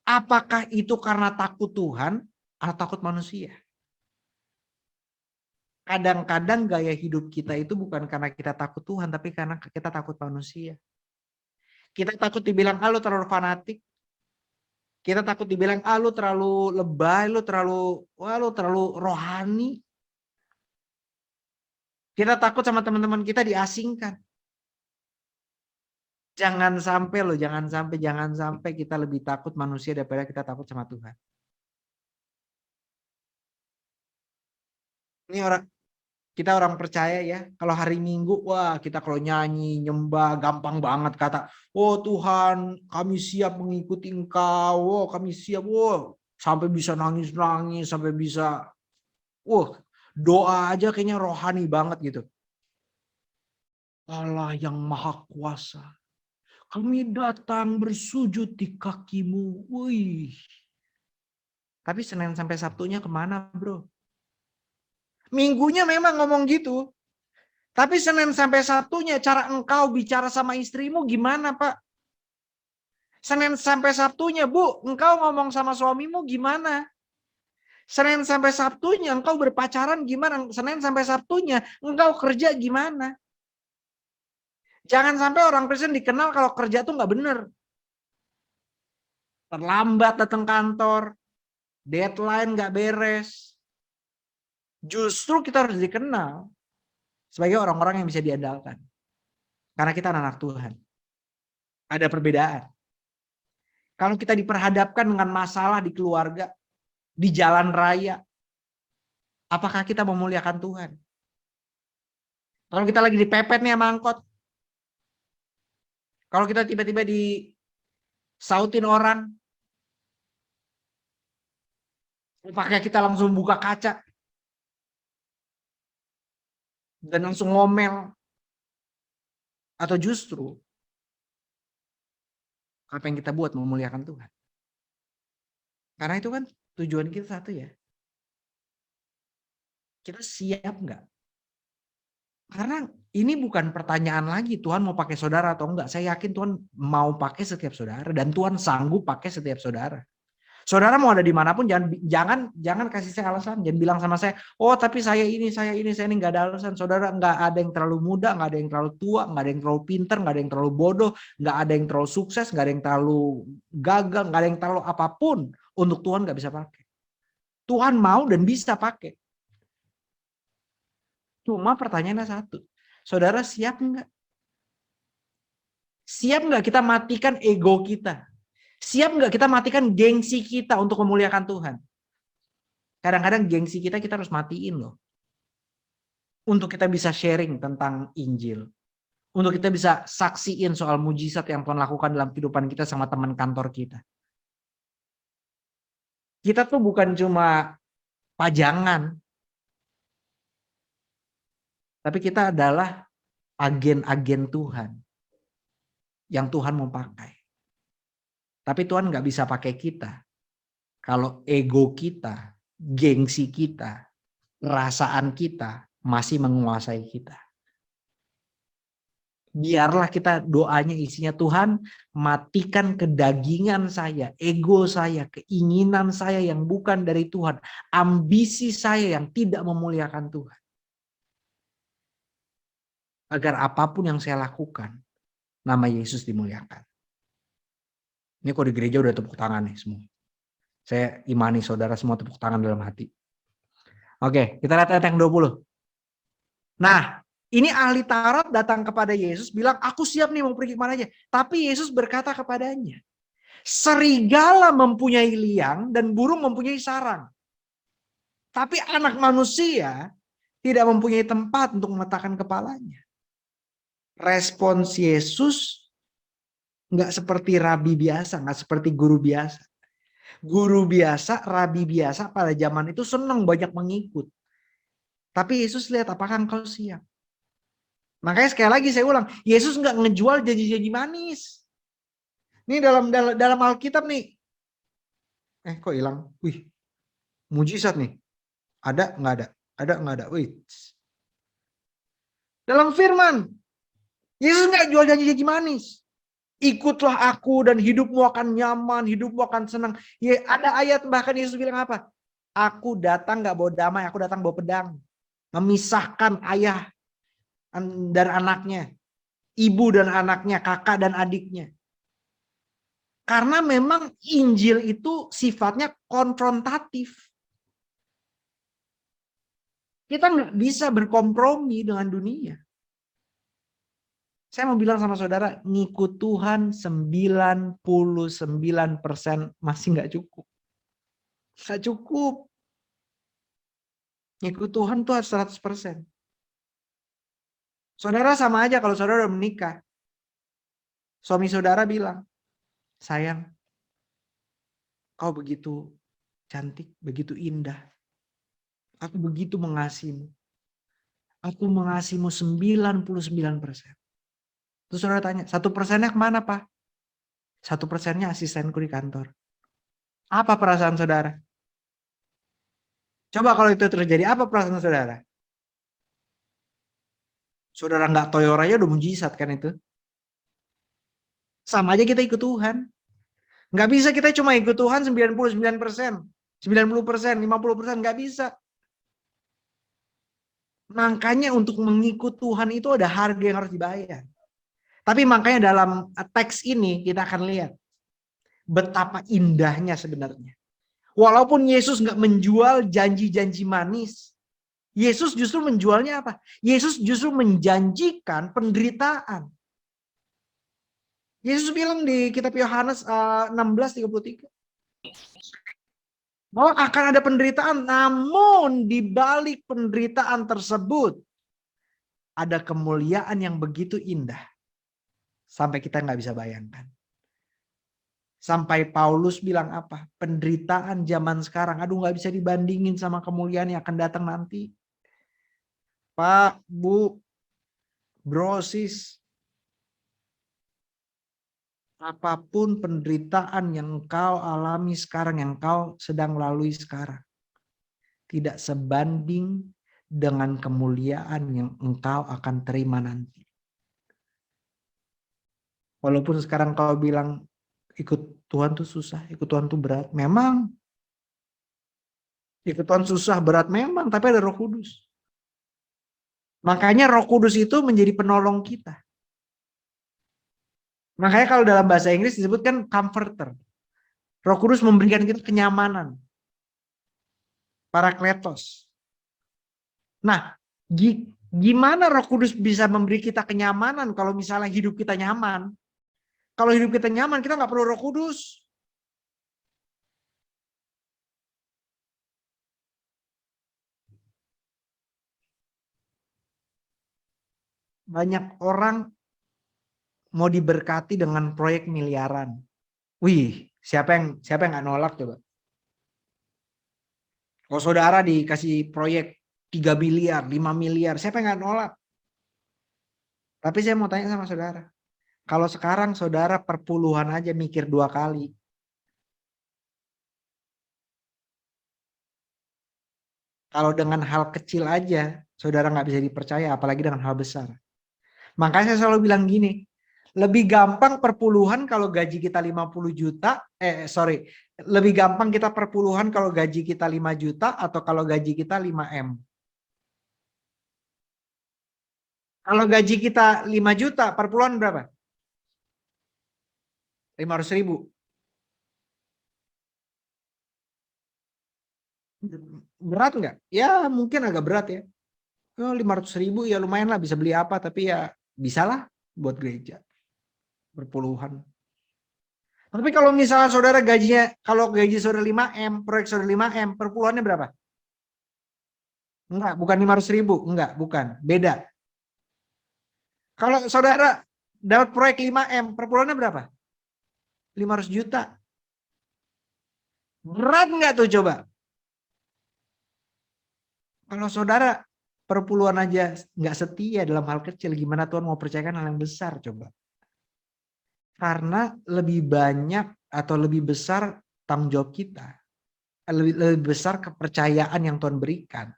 apakah itu karena takut Tuhan atau takut manusia? Kadang-kadang gaya hidup kita itu bukan karena kita takut Tuhan, tapi karena kita takut manusia. Kita takut dibilang, lu terlalu fanatik. Kita takut dibilang, lu terlalu lebay, lu terlalu rohani. Kita takut sama teman-teman kita diasingkan. Jangan sampai loh, jangan sampai kita lebih takut manusia daripada kita takut sama Tuhan. Ini kita orang percaya ya, kalau hari Minggu, wah kita kalau nyanyi, nyembah, gampang banget kata, oh Tuhan kami siap mengikuti Engkau, oh kami siap, oh sampai bisa nangis-nangis, sampai bisa, doa aja kayaknya rohani banget gitu. Allah yang maha kuasa, kami datang bersujud di kakimu, wih. Tapi Senin sampai Sabtunya kemana bro? Minggunya memang ngomong gitu. Tapi Senin sampai Sabtunya cara engkau bicara sama istrimu gimana Pak? Senin sampai Sabtunya Bu, engkau ngomong sama suamimu gimana? Senin sampai Sabtunya engkau berpacaran gimana? Senin sampai Sabtunya engkau kerja gimana? Jangan sampai orang Kristen dikenal kalau kerja tuh nggak bener. Terlambat datang kantor, deadline nggak beres. Justru kita harus dikenal sebagai orang-orang yang bisa diandalkan. Karena kita anak Tuhan. Ada perbedaan. Kalau kita diperhadapkan dengan masalah di keluarga, di jalan raya, apakah kita memuliakan Tuhan? Kalau kita lagi dipepet nih sama angkot, kalau kita tiba-tiba disautin orang, apakah kita langsung buka kaca dan langsung ngomel? Atau justru apa yang kita buat memuliakan Tuhan? Karena itu kan tujuan kita satu ya. Kita siap nggak? Karena ini bukan pertanyaan lagi Tuhan mau pakai saudara atau enggak. Saya yakin Tuhan mau pakai setiap saudara dan Tuhan sanggup pakai setiap saudara. Saudara mau ada dimanapun jangan kasih saya alasan, jangan bilang sama saya, oh tapi saya ini nggak ada alasan. Saudara nggak ada yang terlalu muda, nggak ada yang terlalu tua, nggak ada yang terlalu pinter, nggak ada yang terlalu bodoh, nggak ada yang terlalu sukses, nggak ada yang terlalu gagal, nggak ada yang terlalu apapun untuk Tuhan nggak bisa pakai. Tuhan mau dan bisa pakai. Cuma pertanyaannya satu, saudara siap nggak? Siap nggak kita matikan ego kita? Siap nggak kita matikan gengsi kita untuk memuliakan Tuhan? Kadang-kadang gengsi kita harus matiin loh. Untuk kita bisa sharing tentang Injil. Untuk kita bisa saksiin soal mujizat yang Tuhan lakukan dalam kehidupan kita sama teman kantor kita. Kita tuh bukan cuma pajangan. Tapi kita adalah agen-agen Tuhan. Yang Tuhan mau pakai. Tapi Tuhan nggak bisa pakai kita kalau ego kita, gengsi kita, perasaan kita masih menguasai kita. Biarlah kita doanya isinya Tuhan matikan kedagingan saya, ego saya, keinginan saya yang bukan dari Tuhan, ambisi saya yang tidak memuliakan Tuhan. Agar apapun yang saya lakukan, nama Yesus dimuliakan. Ini kok di gereja udah tepuk tangan nih semua. Saya imani saudara semua tepuk tangan dalam hati. Oke, kita lihat ayat yang 20. Nah, ini ahli Taurat datang kepada Yesus bilang, aku siap nih mau pergi kemana aja. Tapi Yesus berkata kepadanya, serigala mempunyai liang dan burung mempunyai sarang. Tapi anak manusia tidak mempunyai tempat untuk meletakkan kepalanya. Respons Yesus nggak seperti rabi biasa, nggak seperti guru biasa. Guru biasa, rabi biasa pada zaman itu senang banyak mengikut. Tapi Yesus lihat apakah engkau siap. Makanya sekali lagi saya ulang, Yesus nggak ngejual janji-janji manis. Ini dalam Alkitab nih. Kok hilang? Wih, mujizat nih. Ada nggak ada? Ada nggak ada? Wih. Dalam Firman, Yesus nggak jual janji-janji manis. Ikutlah aku dan hidupmu akan nyaman, hidupmu akan senang. Ya, ada ayat bahkan Yesus bilang apa? Aku datang nggak bawa damai, aku datang bawa pedang. Memisahkan ayah dan anaknya, ibu dan anaknya, kakak dan adiknya. Karena memang Injil itu sifatnya konfrontatif. Kita nggak bisa berkompromi dengan dunia. Saya mau bilang sama saudara, ngikut Tuhan 99% masih nggak cukup. Nggak cukup. Ngikut Tuhan tuh harus 100%. Saudara sama aja kalau saudara udah menikah. Suami saudara bilang, sayang, kau begitu cantik, begitu indah. Aku begitu mengasihimu. Aku mengasihimu 99%. Terus saudara tanya, 1%-nya kemana Pak? 1%-nya asistenku di kantor. Apa perasaan saudara? Coba kalau itu terjadi, apa perasaan saudara? Saudara nggak toyor aja udah mujizat kan itu. Sama aja kita ikut Tuhan. Nggak bisa kita cuma ikut Tuhan 99%, 90%, 50%, nggak bisa. Makanya untuk mengikut Tuhan itu ada harga yang harus dibayar. Tapi makanya dalam teks ini kita akan lihat betapa indahnya sebenarnya. Walaupun Yesus nggak menjual janji-janji manis, Yesus justru menjualnya apa? Yesus justru menjanjikan penderitaan. Yesus bilang di kitab Yohanes 16:33. Bahwa akan ada penderitaan, namun di balik penderitaan tersebut ada kemuliaan yang begitu indah. Sampai kita nggak bisa bayangkan. Sampai Paulus bilang apa? Penderitaan zaman sekarang, aduh nggak bisa dibandingin sama kemuliaan yang akan datang nanti. Pak, Bu, bro, sis. Apapun penderitaan yang engkau alami sekarang, yang engkau sedang lalui sekarang, tidak sebanding dengan kemuliaan yang engkau akan terima nanti. Walaupun sekarang kau bilang ikut Tuhan tuh susah, ikut Tuhan tuh berat. Memang ikut Tuhan susah, berat memang, tapi ada Roh Kudus. Makanya Roh Kudus itu menjadi penolong kita. Makanya kalau dalam bahasa Inggris disebutkan comforter. Roh Kudus memberikan kita kenyamanan. Parakletos. Nah, gimana Roh Kudus bisa memberi kita kenyamanan kalau misalnya hidup kita nyaman? Kalau hidup kita nyaman, kita nggak perlu Roh Kudus. Banyak orang mau diberkati dengan proyek miliaran. Wih, siapa yang nggak nolak coba? Kalau saudara dikasih proyek 3 miliar, 5 miliar, siapa yang nggak nolak? Tapi saya mau tanya sama saudara. Kalau sekarang saudara perpuluhan aja mikir 2 kali. Kalau dengan hal kecil aja, saudara nggak bisa dipercaya, apalagi dengan hal besar. Makanya saya selalu bilang gini, lebih gampang perpuluhan kalau gaji kita 50 juta, lebih gampang kita perpuluhan kalau gaji kita 5 juta atau kalau gaji kita 5M. Kalau gaji kita 5 juta, perpuluhan berapa? 500.000. Berat nggak? Ya mungkin agak berat ya. 500.000 ya lumayan lah, bisa beli apa, tapi ya bisalah buat gereja. Berpuluhan. Tapi kalau misalnya saudara gajinya, kalau gaji saudara 5M, proyek saudara 5M, perpuluhannya berapa? Enggak, bukan 500.000. Enggak, bukan. Beda. Kalau saudara dapat proyek 5M, perpuluhannya berapa? 500 juta. Berat nggak tuh coba? Kalau saudara perpuluhan aja nggak setia dalam hal kecil, gimana Tuhan mau percayakan hal yang besar coba? Karena lebih banyak atau lebih besar tanggung jawab kita. Lebih besar kepercayaan yang Tuhan berikan.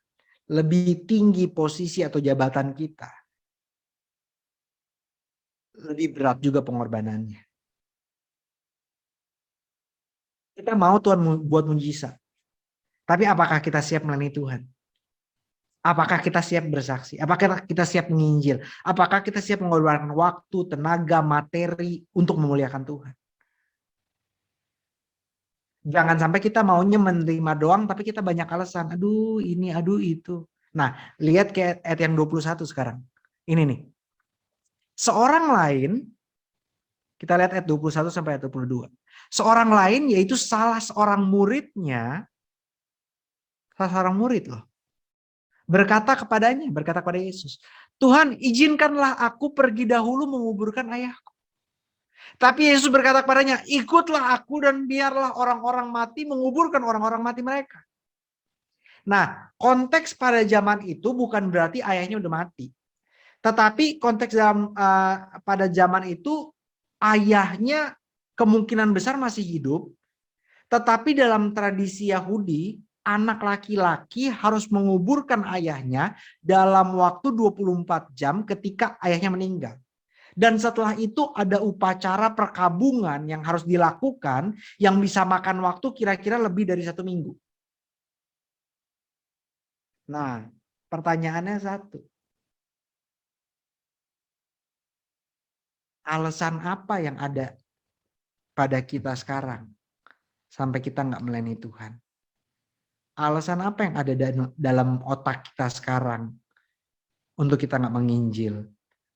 Lebih tinggi posisi atau jabatan kita. Lebih berat juga pengorbanannya. Kita mau Tuhan buat mujizat. Tapi apakah kita siap melayani Tuhan? Apakah kita siap bersaksi? Apakah kita siap menginjil? Apakah kita siap mengorbankan waktu, tenaga, materi untuk memuliakan Tuhan? Jangan sampai kita maunya menerima doang, tapi kita banyak alasan. Aduh ini, aduh itu. Nah, lihat ke ayat yang 21 sekarang. Ini nih. Seorang lain, kita lihat ayat 21 sampai ayat 22. Seorang lain yaitu salah seorang murid loh. Berkata kepada Yesus, Tuhan izinkanlah aku pergi dahulu menguburkan ayahku. Tapi Yesus berkata kepadanya, ikutlah aku dan biarlah orang-orang mati menguburkan orang-orang mati mereka. Nah, konteks pada zaman itu bukan berarti ayahnya udah mati. Tetapi konteks pada zaman itu ayahnya kemungkinan besar masih hidup. Tetapi dalam tradisi Yahudi, anak laki-laki harus menguburkan ayahnya dalam waktu 24 jam ketika ayahnya meninggal. Dan setelah itu ada upacara perkabungan yang harus dilakukan yang bisa makan waktu kira-kira lebih dari 1 minggu. Nah, pertanyaannya satu. Alasan apa yang ada pada kita sekarang sampai kita nggak melayani Tuhan? Alasan apa yang ada dalam otak kita sekarang untuk kita nggak menginjil?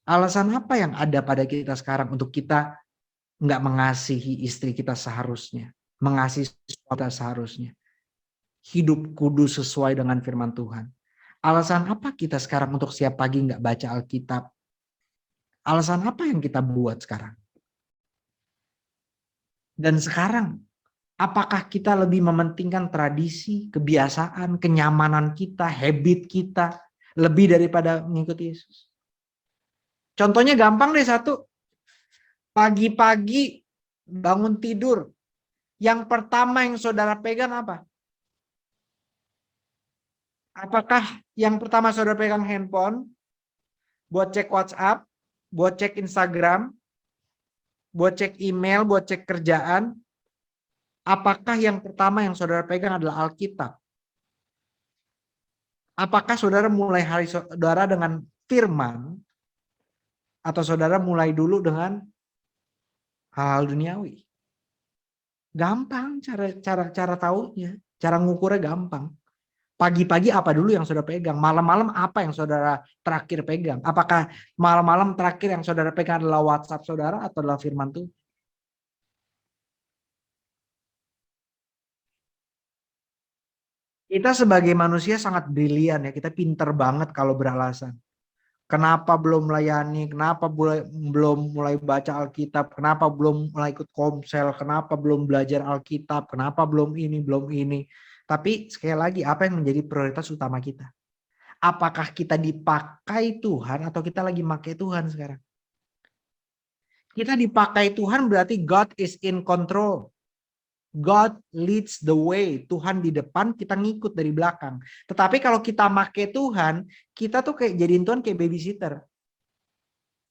Alasan apa yang ada pada kita sekarang untuk kita nggak mengasihi istri kita seharusnya, mengasihi suami kita seharusnya, hidup kudus sesuai dengan firman Tuhan? Alasan apa kita sekarang untuk setiap pagi nggak baca Alkitab? Alasan apa yang kita buat sekarang? Dan sekarang, apakah kita lebih mementingkan tradisi, kebiasaan, kenyamanan kita, habit kita, lebih daripada mengikuti Yesus? Contohnya gampang deh satu. Pagi-pagi bangun tidur. Yang pertama yang saudara pegang apa? Apakah yang pertama saudara pegang handphone? Buat cek WhatsApp, buat cek Instagram, buat cek email, buat cek kerjaan? Apakah yang pertama yang saudara pegang adalah Alkitab? Apakah saudara mulai hari saudara dengan firman? Atau saudara mulai dulu dengan hal-hal duniawi? Gampang cara tahunya, cara ngukurnya gampang. Pagi-pagi apa dulu yang saudara pegang? Malam-malam apa yang saudara terakhir pegang? Apakah malam-malam terakhir yang saudara pegang adalah WhatsApp saudara atau adalah firman Tuhan? Kita sebagai manusia sangat brilian ya, kita pinter banget kalau beralasan. Kenapa belum melayani, kenapa belum mulai baca Alkitab, kenapa belum mulai ikut komsel, kenapa belum belajar Alkitab, kenapa belum ini, belum ini. Tapi sekali lagi, apa yang menjadi prioritas utama kita? Apakah kita dipakai Tuhan atau kita lagi pakai Tuhan sekarang? Kita dipakai Tuhan berarti God is in control. God leads the way. Tuhan di depan, kita ngikut dari belakang. Tetapi kalau kita make Tuhan, kita tuh kayak jadiin Tuhan kayak babysitter.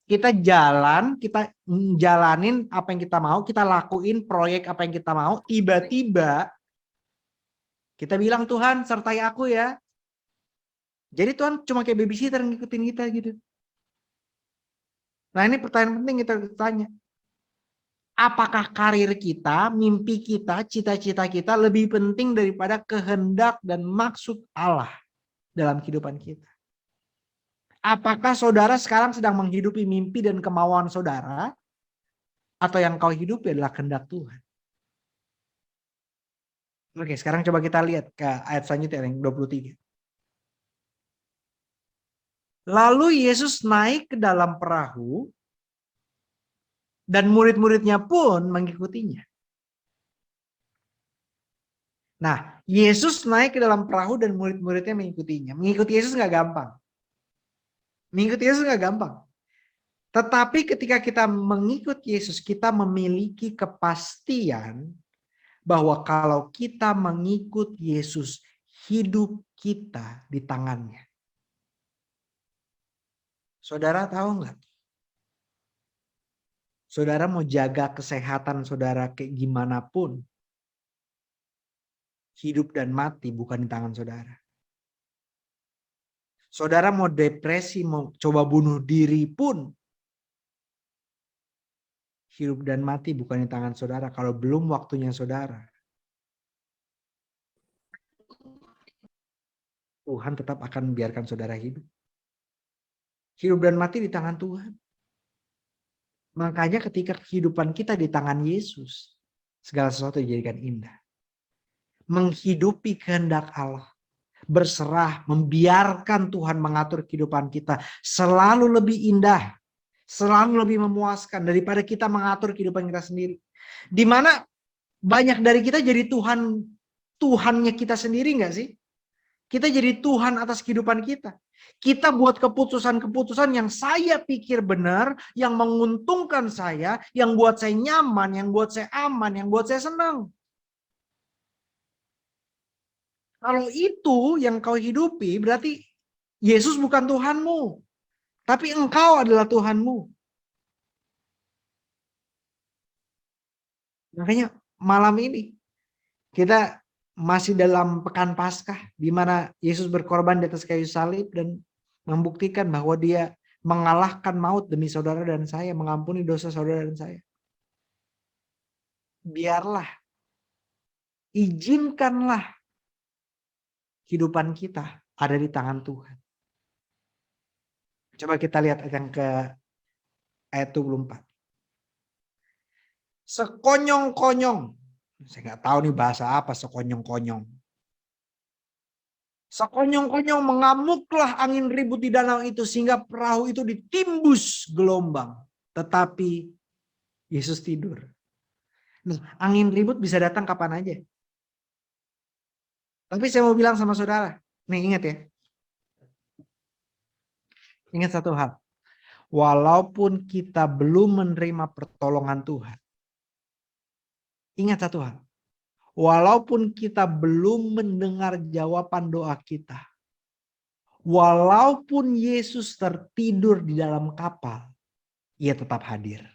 Kita jalan, kita jalanin apa yang kita mau, kita lakuin proyek apa yang kita mau, tiba-tiba kita bilang, Tuhan sertai aku ya. Jadi Tuhan cuma kayak babysitter ngikutin kita gitu. Nah ini pertanyaan penting kita tanya. Apakah karir kita, mimpi kita, cita-cita kita lebih penting daripada kehendak dan maksud Allah dalam kehidupan kita? Apakah saudara sekarang sedang menghidupi mimpi dan kemauan saudara? Atau yang kau hidupi adalah kehendak Tuhan? Oke, sekarang coba kita lihat ke ayat selanjutnya yang 23. Lalu Yesus naik ke dalam perahu dan murid-muridnya pun mengikutinya. Nah, Yesus naik ke dalam perahu dan murid-muridnya mengikutinya. Mengikuti Yesus nggak gampang. Mengikuti Yesus nggak gampang. Tetapi ketika kita mengikut Yesus, kita memiliki kepastian bahwa kalau kita mengikut Yesus, hidup kita di tangannya. Saudara tahu nggak? Saudara mau jaga kesehatan saudara kayak gimana pun, hidup dan mati bukan di tangan saudara. Saudara mau depresi, mau coba bunuh diri pun, hidup dan mati bukan di tangan saudara kalau belum waktunya saudara. Tuhan tetap akan membiarkan saudara hidup. Hidup dan mati di tangan Tuhan. Makanya ketika kehidupan kita di tangan Yesus, segala sesuatu dijadikan indah. Menghidupi kehendak Allah. Berserah, membiarkan Tuhan mengatur kehidupan kita. Selalu lebih indah. Selalu lebih memuaskan daripada kita mengatur kehidupan kita sendiri. Di mana banyak dari kita jadi Tuhannya kita sendiri nggak sih? Kita jadi Tuhan atas kehidupan kita. Kita buat keputusan-keputusan yang saya pikir benar, yang menguntungkan saya, yang buat saya nyaman, yang buat saya aman, yang buat saya senang. Kalau itu yang kau hidupi, berarti Yesus bukan Tuhanmu. Tapi engkau adalah Tuhanmu. Makanya malam ini kita masih dalam pekan Paskah, di mana Yesus berkorban di atas kayu salib dan membuktikan bahwa dia mengalahkan maut demi saudara dan saya, mengampuni dosa saudara dan saya. Biarlah, izinkanlah kehidupan kita ada di tangan Tuhan. Coba kita lihat yang ke ayat 24. Sekonyong-konyong. Saya nggak tahu nih bahasa apa sekonyong-konyong. Sekonyong-konyong mengamuklah angin ribut di danau itu sehingga perahu itu ditimbus gelombang. Tetapi Yesus tidur. Nah, angin ribut bisa datang kapan aja. Tapi saya mau bilang sama saudara. Nih ingat ya. Ingat satu hal. Walaupun kita belum menerima pertolongan Tuhan. Ingat satu hal. Walaupun kita belum mendengar jawaban doa kita. Walaupun Yesus tertidur di dalam kapal. Ia tetap hadir.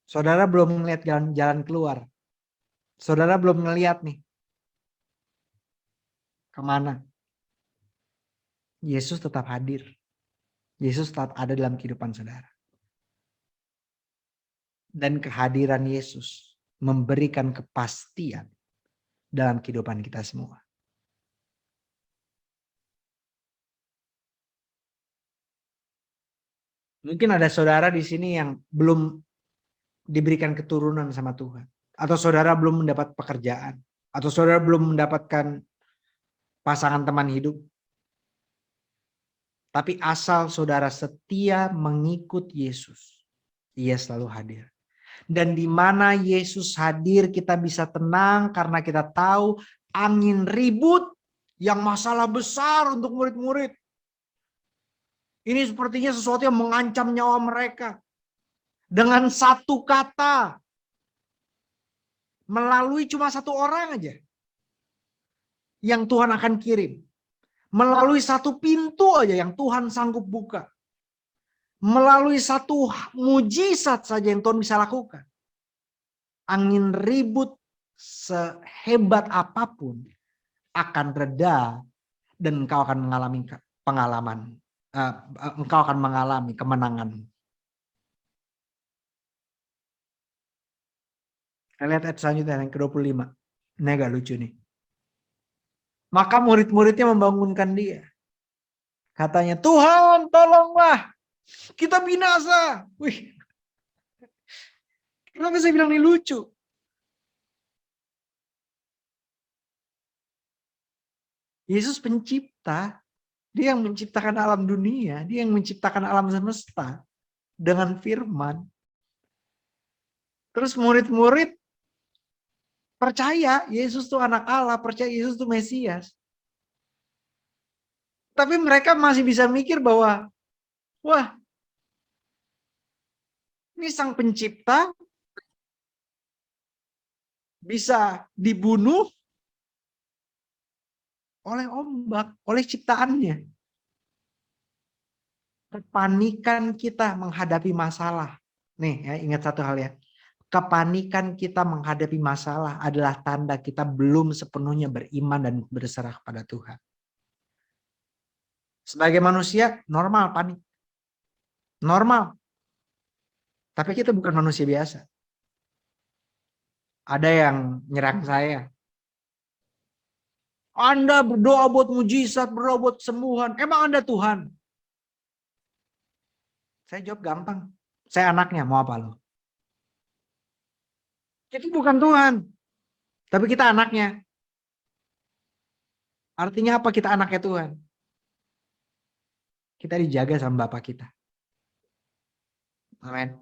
Saudara belum melihat jalan keluar. Saudara belum melihat nih. Kemana? Yesus tetap hadir. Yesus tetap ada dalam kehidupan saudara. Dan kehadiran Yesus memberikan kepastian dalam kehidupan kita semua. Mungkin ada saudara di sini yang belum diberikan keturunan sama Tuhan. Atau saudara belum mendapat pekerjaan. Atau saudara belum mendapatkan pasangan teman hidup. Tapi asal saudara setia mengikut Yesus, Ia selalu hadir. Dan di mana Yesus hadir kita bisa tenang karena kita tahu angin ribut yang masalah besar untuk murid-murid. Ini sepertinya sesuatu yang mengancam nyawa mereka. Dengan satu kata. Melalui cuma satu orang aja. Yang Tuhan akan kirim. Melalui satu pintu aja yang Tuhan sanggup buka. Melalui satu mujizat saja yang Tuhan bisa lakukan. Angin ribut sehebat apapun akan reda dan engkau akan mengalami pengalaman. Engkau akan mengalami kemenangan. Kita lihat ayat selanjutnya yang ke-25. Ini agak lucu nih. Maka murid-muridnya membangunkan dia. Katanya, Tuhan tolonglah. Kita binasa. Wih. Kenapa saya bilang ini lucu? Yesus pencipta. Dia yang menciptakan alam dunia. Dia yang menciptakan alam semesta. Dengan firman. Terus murid-murid percaya Yesus itu anak Allah. Percaya Yesus itu Mesias. Tapi mereka masih bisa mikir bahwa wah, ini sang pencipta bisa dibunuh oleh ombak, oleh ciptaannya. Kepanikan kita menghadapi masalah. Nih ya, ingat satu hal ya. Kepanikan kita menghadapi masalah adalah tanda kita belum sepenuhnya beriman dan berserah pada Tuhan. Sebagai manusia, normal panik. Normal. Tapi kita bukan manusia biasa. Ada yang nyerang saya. Anda berdoa buat mujizat, berdoa buat kesembuhan. Emang Anda Tuhan? Saya jawab gampang. Saya anaknya, mau apa lo? Itu bukan Tuhan. Tapi kita anaknya. Artinya apa kita anaknya Tuhan? Kita dijaga sama Bapak kita. Amin.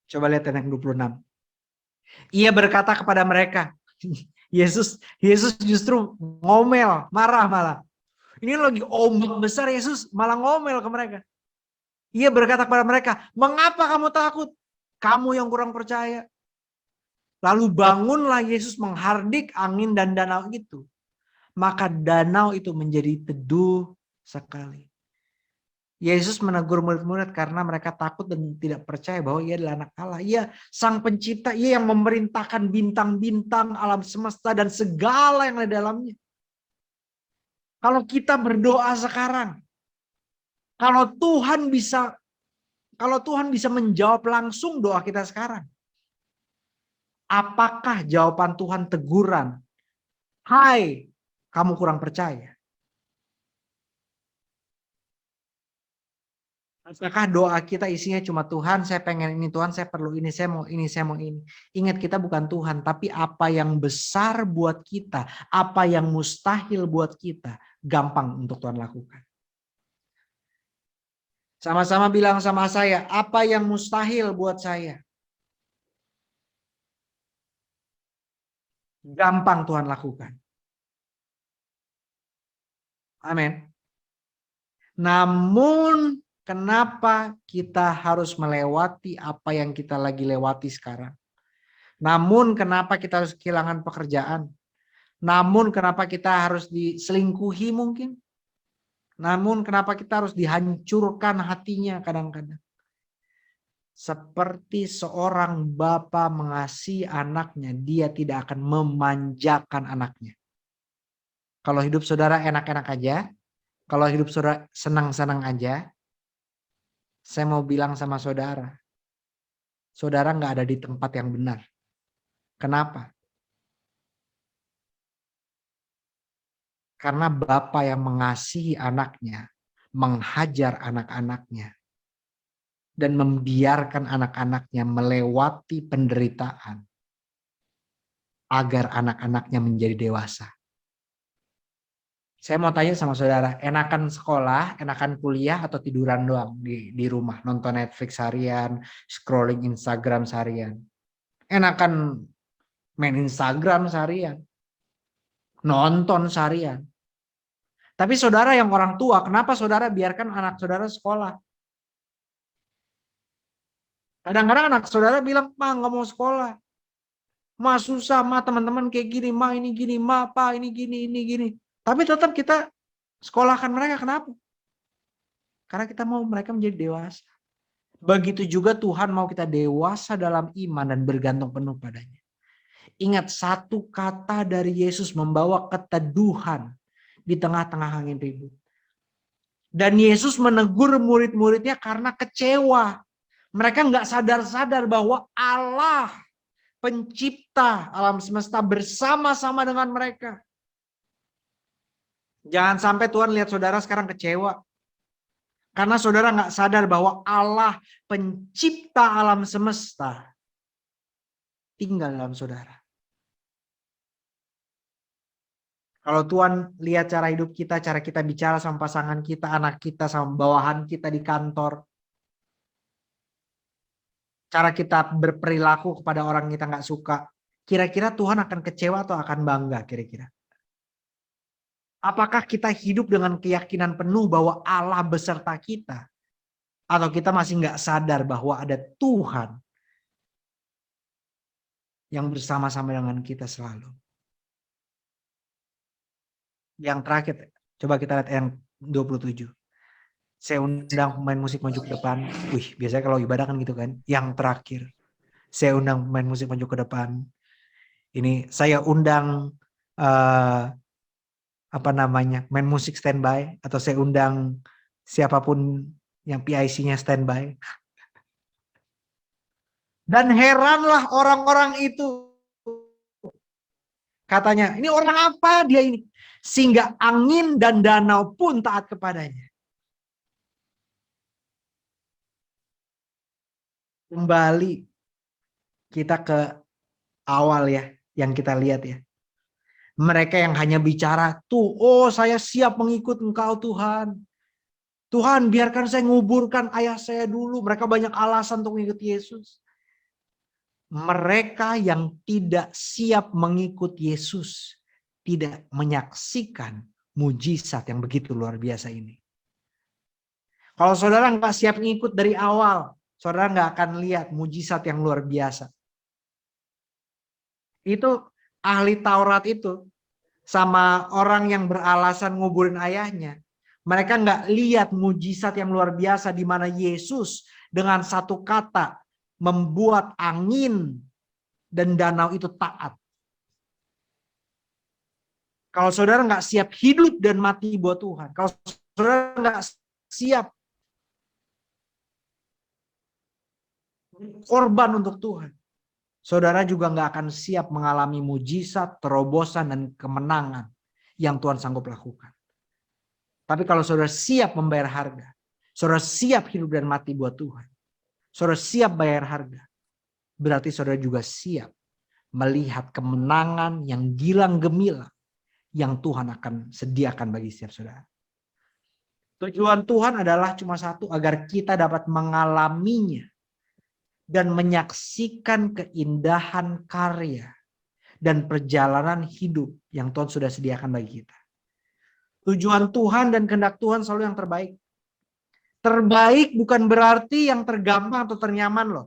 Coba lihat ayat 26. Ia berkata kepada mereka. Yesus justru ngomel, marah malah. Ini lagi ombak besar, Yesus malah ngomel ke mereka. Ia berkata kepada mereka, mengapa kamu takut? Kamu yang kurang percaya. Lalu bangunlah Yesus menghardik angin dan danau itu. Maka danau itu menjadi teduh sekali. Yesus menegur murid-murid karena mereka takut dan tidak percaya bahwa ia adalah anak Allah. Ia sang pencipta, ia yang memerintahkan bintang-bintang alam semesta dan segala yang ada di dalamnya. Kalau kita berdoa sekarang, kalau Tuhan bisa menjawab langsung doa kita sekarang. Apakah jawaban Tuhan teguran? Hai, kamu kurang percaya. Apakah doa kita isinya cuma Tuhan, saya pengen ini, Tuhan, saya perlu ini, saya mau ini, saya mau ini. Ingat, kita bukan Tuhan, tapi apa yang besar buat kita, apa yang mustahil buat kita, gampang untuk Tuhan lakukan. Sama-sama bilang sama saya, apa yang mustahil buat saya, gampang Tuhan lakukan. Amin. Namun kenapa kita harus melewati apa yang kita lagi lewati sekarang? Namun kenapa kita harus kehilangan pekerjaan? Namun kenapa kita harus diselingkuhi mungkin? Namun kenapa kita harus dihancurkan hatinya kadang-kadang? Seperti seorang bapa mengasihi anaknya, dia tidak akan memanjakan anaknya. Kalau hidup saudara enak-enak aja, kalau hidup saudara senang-senang aja, saya mau bilang sama saudara, saudara nggak ada di tempat yang benar. Kenapa? Karena Bapa yang mengasihi anaknya, menghajar anak-anaknya, dan membiarkan anak-anaknya melewati penderitaan agar anak-anaknya menjadi dewasa. Saya mau tanya sama saudara, enakan sekolah, enakan kuliah, atau tiduran doang di rumah, nonton Netflix harian, scrolling Instagram seharian? Enakan main Instagram seharian, nonton seharian. Tapi saudara yang orang tua, kenapa saudara biarkan anak saudara sekolah? Kadang-kadang anak saudara bilang, Ma nggak mau sekolah. Ma susah, Ma teman-teman kayak gini, Ma ini gini, Ma apa ini gini. Tapi tetap kita sekolahkan mereka, kenapa? Karena kita mau mereka menjadi dewasa. Begitu juga Tuhan mau kita dewasa dalam iman dan bergantung penuh padanya. Ingat, satu kata dari Yesus membawa keteduhan di tengah-tengah angin ribut. Dan Yesus menegur murid-muridnya karena kecewa. Mereka nggak sadar-sadar bahwa Allah pencipta alam semesta bersama-sama dengan mereka. Jangan sampai Tuhan lihat saudara sekarang kecewa. Karena saudara nggak sadar bahwa Allah pencipta alam semesta tinggal dalam saudara. Kalau Tuhan lihat cara hidup kita, cara kita bicara sama pasangan kita, anak kita, sama bawahan kita di kantor. Cara kita berperilaku kepada orang kita nggak suka. Kira-kira Tuhan akan kecewa atau akan bangga kira-kira? Apakah kita hidup dengan keyakinan penuh bahwa Allah beserta kita? Atau kita masih nggak sadar bahwa ada Tuhan yang bersama-sama dengan kita selalu? Yang terakhir, coba kita lihat yang 27. Saya undang pemain musik maju ke depan. Wih, biasanya kalau ibadah kan gitu kan. Yang terakhir, saya undang pemain musik maju ke depan. Ini saya undang main musik standby, atau saya undang siapapun yang PIC-nya standby. Dan heranlah orang-orang itu. Katanya, ini orang apa dia ini? Sehingga angin dan danau pun taat kepadanya. Kembali kita ke awal ya, yang kita lihat ya. Mereka yang hanya bicara, tuh, oh saya siap mengikut Engkau Tuhan. Tuhan biarkan saya nguburkan ayah saya dulu. Mereka banyak alasan untuk mengikut Yesus. Mereka yang tidak siap mengikut Yesus tidak menyaksikan mujizat yang begitu luar biasa ini. Kalau saudara nggak siap ngikut dari awal, saudara nggak akan lihat mujizat yang luar biasa. Itu ahli Taurat itu sama orang yang beralasan nguburin ayahnya. Mereka nggak lihat mujizat yang luar biasa di mana Yesus dengan satu kata membuat angin dan danau itu taat. Kalau saudara nggak siap hidup dan mati buat Tuhan, kalau saudara nggak siap korban untuk Tuhan, saudara juga nggak akan siap mengalami mujizat, terobosan, dan kemenangan yang Tuhan sanggup lakukan. Tapi kalau saudara siap membayar harga, saudara siap hidup dan mati buat Tuhan, saudara siap bayar harga, berarti saudara juga siap melihat kemenangan yang gilang gemilang yang Tuhan akan sediakan bagi setiap saudara. Tujuan Tuhan adalah cuma satu, agar kita dapat mengalaminya dan menyaksikan keindahan karya dan perjalanan hidup yang Tuhan sudah sediakan bagi kita. Tujuan Tuhan dan kehendak Tuhan selalu yang terbaik. Terbaik bukan berarti yang tergampang atau ternyaman loh.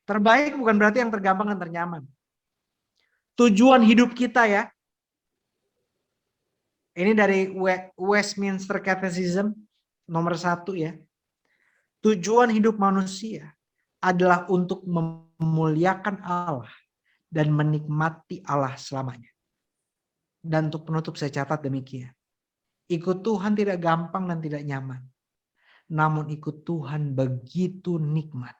Terbaik bukan berarti yang tergampang dan ternyaman. Tujuan hidup kita ya. Ini dari Westminster Catechism nomor 1 ya. Tujuan hidup manusia adalah untuk memuliakan Allah dan menikmati Allah selamanya. Dan untuk penutup saya catat demikian. Ikut Tuhan tidak gampang dan tidak nyaman. Namun ikut Tuhan begitu nikmat.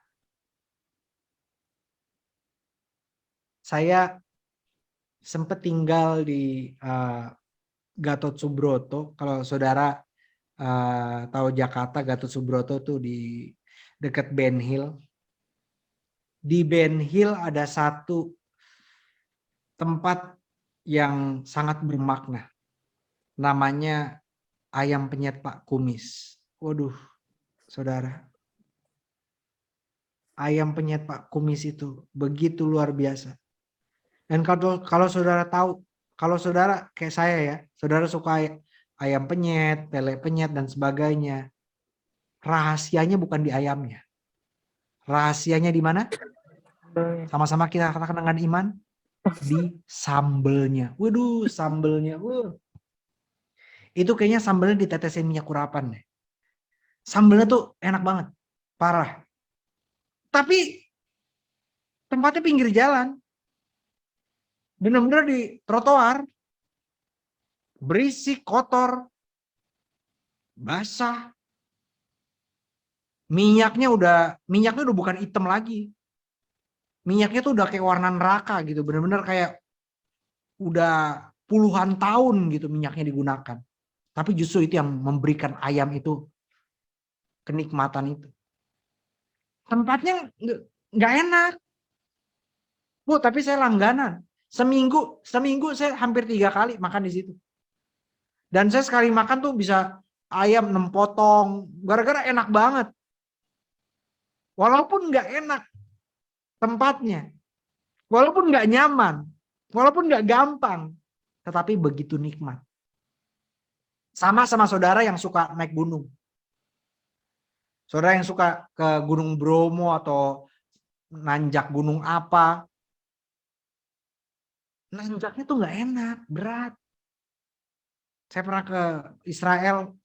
Saya sempat tinggal di Gatot Subroto. Kalau saudara tahu Jakarta, Gatot Subroto tuh di dekat Ben Hill. Di Ben Hill ada satu tempat yang sangat bermakna. Namanya ayam penyet Pak Kumis. Waduh, saudara. Ayam penyet Pak Kumis itu begitu luar biasa. Dan kalau saudara tahu, kalau saudara kayak saya ya, saudara suka ayam penyet, lele penyet, dan sebagainya. Rahasianya bukan di ayamnya. Rahasianya di mana? Sama-sama kita katakan dengan iman. Di sambelnya. Waduh, sambelnya. Itu kayaknya sambelnya ditetesin minyak urapan deh. Sambelnya tuh enak banget. Parah. Tapi tempatnya pinggir jalan. Benar-benar di trotoar. Berisik, kotor. Basah. Minyaknya udah bukan hitam lagi. Minyaknya tuh udah kayak warna neraka gitu. Bener-bener kayak udah puluhan tahun gitu minyaknya digunakan. Tapi justru itu yang memberikan ayam itu kenikmatan itu. Tempatnya nggak enak. Bu, tapi saya langganan. Seminggu saya hampir 3 kali makan di situ. Dan saya sekali makan tuh bisa ayam 6 potong. Gara-gara enak banget. Walaupun nggak enak tempatnya, walaupun nggak nyaman, walaupun nggak gampang, tetapi begitu nikmat. Sama saudara yang suka naik gunung. Saudara yang suka ke Gunung Bromo atau nanjak gunung apa, nanjaknya tuh nggak enak, berat. Saya pernah ke Israel.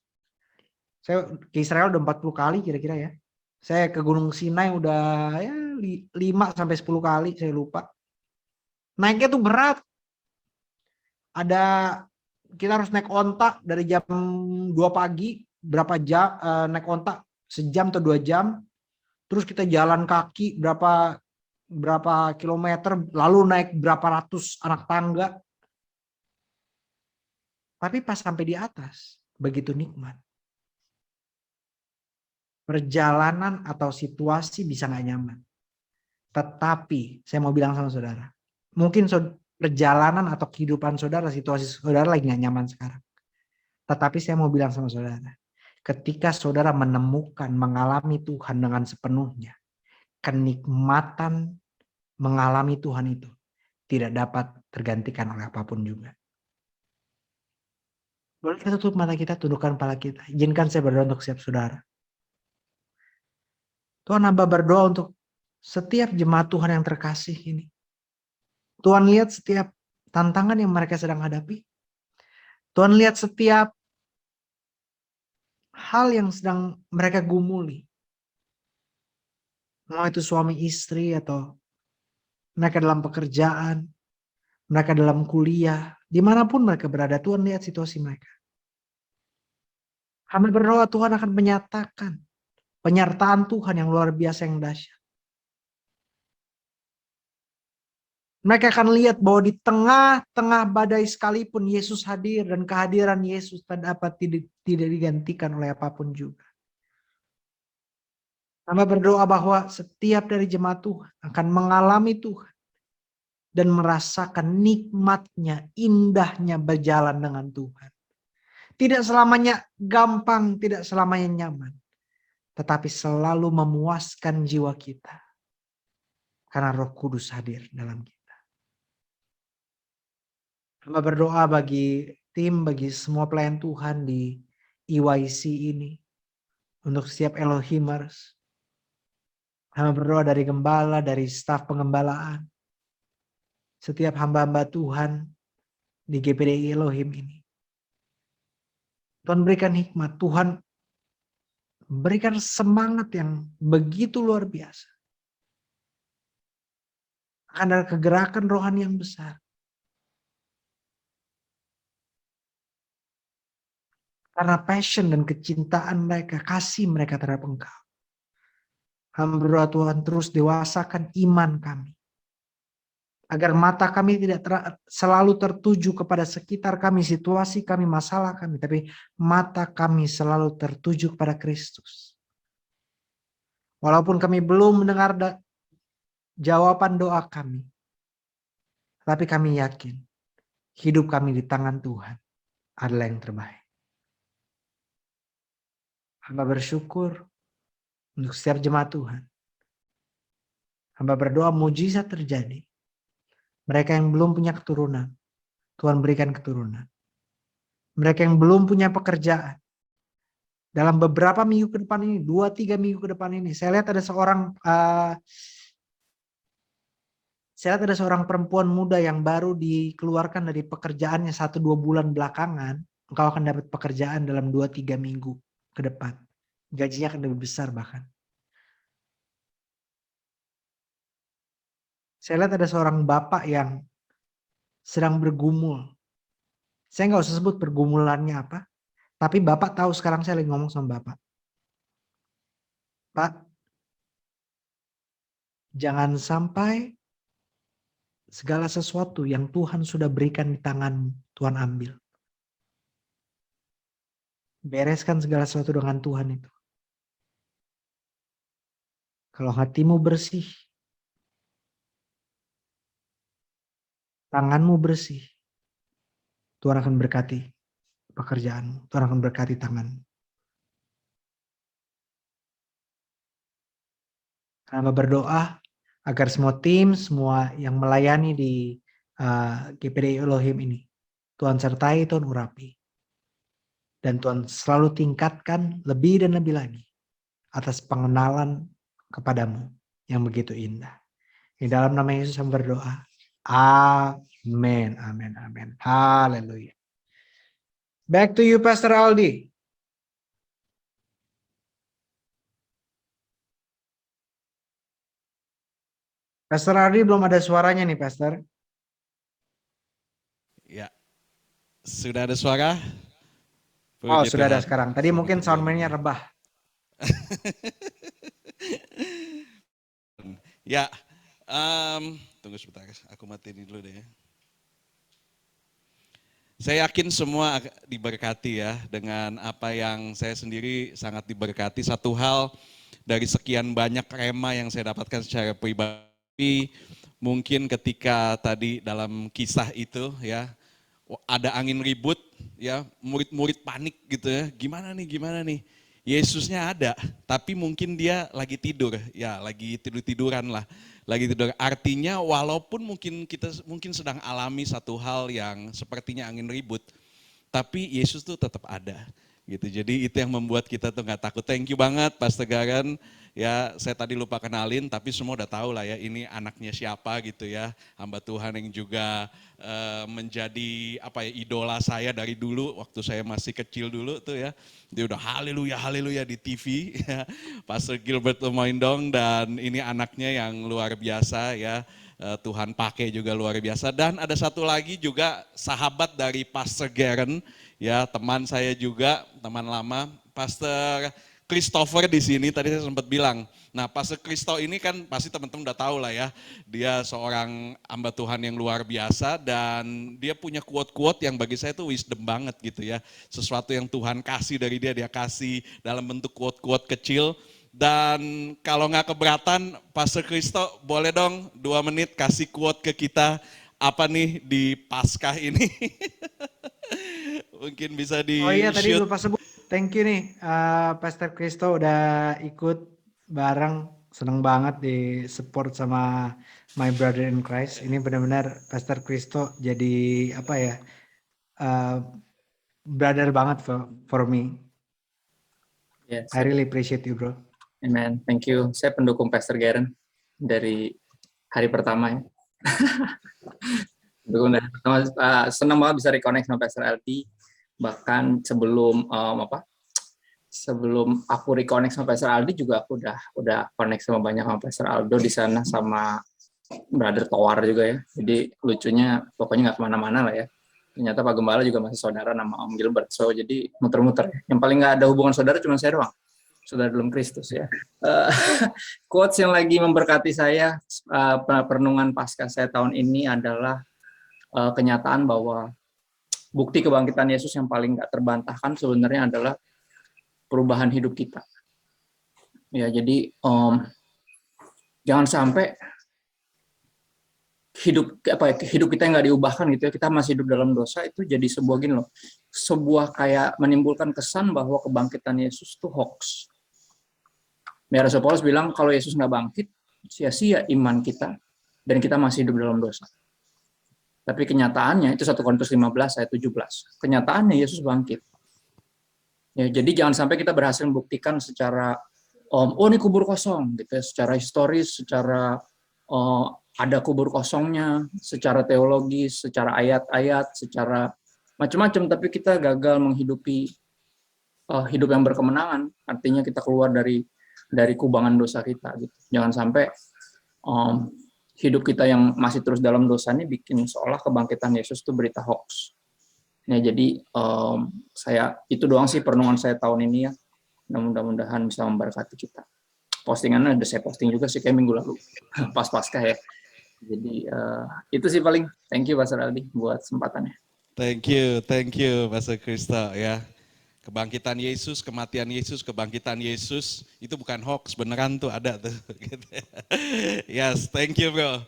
Saya ke Israel udah 40 kali kira-kira ya. Saya ke Gunung Sinai udah ya 5 sampai 10 kali, saya lupa. Naiknya tuh berat. Kita harus naik onta dari jam 2 pagi, berapa jam naik onta, sejam atau 2 jam. Terus kita jalan kaki berapa kilometer, lalu naik berapa ratus anak tangga. Tapi pas sampai di atas, begitu nikmat. Perjalanan atau situasi bisa nggak nyaman. Tetapi saya mau bilang sama saudara, mungkin perjalanan atau kehidupan saudara, situasi saudara lagi nggak nyaman sekarang. Tetapi saya mau bilang sama saudara, ketika saudara menemukan, mengalami Tuhan dengan sepenuhnya, kenikmatan mengalami Tuhan itu tidak dapat tergantikan oleh apapun juga. Boleh kita tutup mata kita, tundukkan kepala kita. Izinkan saya berdoa untuk setiap saudara. Tuhan, hamba berdoa untuk setiap jemaat Tuhan yang terkasih ini. Tuhan lihat setiap tantangan yang mereka sedang hadapi. Tuhan lihat setiap hal yang sedang mereka gumuli. Mau itu suami istri atau mereka dalam pekerjaan, mereka dalam kuliah, dimanapun mereka berada, Tuhan lihat situasi mereka. Kami berdoa Tuhan akan menyatakan penyertaan Tuhan yang luar biasa yang dahsyat. Mereka akan lihat bahwa di tengah-tengah badai sekalipun Yesus hadir dan kehadiran Yesus tidak digantikan oleh apapun juga. Kami berdoa bahwa setiap dari jemaat Tuhan akan mengalami Tuhan dan merasakan nikmatnya, indahnya berjalan dengan Tuhan. Tidak selamanya gampang, tidak selamanya nyaman. Tetapi selalu memuaskan jiwa kita. Karena Roh Kudus hadir dalam kita. Hamba berdoa bagi tim, bagi semua pelayan Tuhan di EYC ini. Untuk setiap Elohimers. Hamba berdoa dari gembala, dari staf pengembalaan. Setiap hamba-hamba Tuhan di GPDI Elohim ini. Tuhan berikan hikmat, Tuhan berikan semangat yang begitu luar biasa. Akan ada kegerakan rohani yang besar. Karena passion dan kecintaan mereka, kasih mereka terhadap Engkau. Hamba berdoa Tuhan terus dewasakan iman kami. Agar mata kami tidak selalu tertuju kepada sekitar kami, situasi kami, masalah kami. Tapi mata kami selalu tertuju kepada Kristus. Walaupun kami belum mendengar jawaban doa kami. Tapi kami yakin hidup kami di tangan Tuhan adalah yang terbaik. Hamba bersyukur untuk setiap jemaat Tuhan. Hamba berdoa mujizat terjadi. Mereka yang belum punya keturunan, Tuhan berikan keturunan. Mereka yang belum punya pekerjaan, dalam beberapa minggu ke depan ini, 2-3 minggu ke depan ini, saya lihat ada seorang perempuan muda yang baru dikeluarkan dari pekerjaannya 1-2 bulan belakangan. Engkau akan dapat pekerjaan dalam 2-3 minggu ke depan. Gajinya akan lebih besar bahkan. Saya lihat ada seorang bapak yang sedang bergumul. Saya nggak usah sebut pergumulannya apa. Tapi bapak tahu sekarang saya lagi ngomong sama bapak. Pak, jangan sampai segala sesuatu yang Tuhan sudah berikan di tanganmu, Tuhan ambil. Bereskan segala sesuatu dengan Tuhan itu. Kalau hatimu bersih, tanganmu bersih, Tuhan akan berkati pekerjaanmu. Tuhan akan berkati tanganmu. Hamba berdoa agar semua tim, semua yang melayani di GPDI Elohim ini, Tuhan sertai, Tuhan urapi. Dan Tuhan selalu tingkatkan lebih dan lebih lagi atas pengenalan kepadamu yang begitu indah. Di dalam nama Yesus hamba berdoa. Amin, amin, amin. Haleluya. Back to you, Pastor Aldi. Pastor Aldi belum ada suaranya nih, Pastor. Ya, sudah ada suara? Oh, Puji sudah ada Tuhan. sekarang. Tadi mungkin soundman-nya rebah. Ya, tunggu sebentar, aku matiin dulu deh. Saya yakin semua diberkati ya dengan apa yang saya sendiri sangat diberkati. Satu hal dari sekian banyak rema yang saya dapatkan secara pribadi, mungkin ketika tadi dalam kisah itu ya, ada angin ribut ya, murid-murid panik gitu ya, gimana nih. Yesusnya ada, tapi mungkin dia lagi tidur, ya lagi tiduran lah, lagi tidur. Artinya walaupun kita sedang alami satu hal yang sepertinya angin ribut, tapi Yesus tuh tetap ada gitu. Jadi itu yang membuat kita tuh nggak takut. Thank you banget Pastor Garen. Ya saya tadi lupa kenalin, tapi semua udah tahu lah ya ini anaknya siapa gitu ya. Hamba Tuhan yang juga menjadi idola saya dari dulu waktu saya masih kecil dulu tuh ya. Dia udah haleluya di TV ya. Pastor Gilbert Lumoindong, dan ini anaknya yang luar biasa ya. Tuhan pakai juga luar biasa. Dan ada satu lagi juga sahabat dari Pastor Garen ya, teman saya juga, teman lama, Pastor Christopher di sini. Tadi saya sempat bilang, nah Pastor Christo ini kan pasti teman-teman udah tahu lah ya, dia seorang hamba Tuhan yang luar biasa dan dia punya quote-quote yang bagi saya itu wisdom banget gitu ya. Sesuatu yang Tuhan kasih dari dia kasih dalam bentuk quote-quote kecil. Dan kalau nggak keberatan, Pastor Christo boleh dong 2 menit kasih quote ke kita apa nih di Paskah ini. Mungkin bisa di Oh iya, tadi shoot. lupa sebut. Thank you nih, Pastor Christo udah ikut bareng. Seneng banget di support sama my brother in Christ. Ini benar-benar Pastor Christo jadi brother banget for me. Yes. I really appreciate you, bro. Amen. Thank you. Saya pendukung Pastor Garen dari hari pertama ya. Pendukung dari pertama. Senang banget bisa reconnect sama Pastor LT. Bahkan sebelum sebelum aku reconnect sama Pastor Aldi juga aku udah connect sama banyak sama Pastor Aldo di sana, sama Brother Towar juga ya. Jadi lucunya pokoknya nggak kemana-mana lah ya. Ternyata Pak Gembala juga masih saudara nama Om Gilbert. So jadi muter-muter. Yang paling nggak ada hubungan saudara cuma saya doang. Saudara dalam Kristus ya. Quotes yang lagi memberkati saya perenungan Paskah saya tahun ini adalah kenyataan bahwa bukti kebangkitan Yesus yang paling nggak terbantahkan sebenarnya adalah perubahan hidup kita. Ya, jadi jangan sampai hidup kita yang nggak diubahkan gitu ya, kita masih hidup dalam dosa, itu jadi sebuah sebuah kayak menimbulkan kesan bahwa kebangkitan Yesus itu hoax. Ya, Rasul Paulus bilang kalau Yesus nggak bangkit, sia-sia iman kita dan kita masih hidup dalam dosa. Tapi kenyataannya itu 1 Korintus 15 ayat 17. Kenyataannya Yesus bangkit. Ya, jadi jangan sampai kita berhasil membuktikan secara ini kubur kosong gitu ya, secara historis, secara ada kubur kosongnya, secara teologis, secara ayat-ayat, secara macam-macam, tapi kita gagal menghidupi hidup yang berkemenangan. Artinya kita keluar dari kubangan dosa kita gitu. Jangan sampai hidup kita yang masih terus dalam dosa ini bikin seolah kebangkitan Yesus itu berita hoax. Ya, jadi saya itu doang sih perenungan saya tahun ini ya. Mudah-mudahan bisa memberkati kita. Postingannya udah saya posting juga sih kayak minggu lalu pas Paskah ya. Jadi itu sih paling. Thank you Pastor Aldi buat kesempatannya. Thank you Pastor Krista ya. Kebangkitan Yesus, kematian Yesus, kebangkitan Yesus itu bukan hoax, beneran tuh ada tuh. Yes, thank you bro.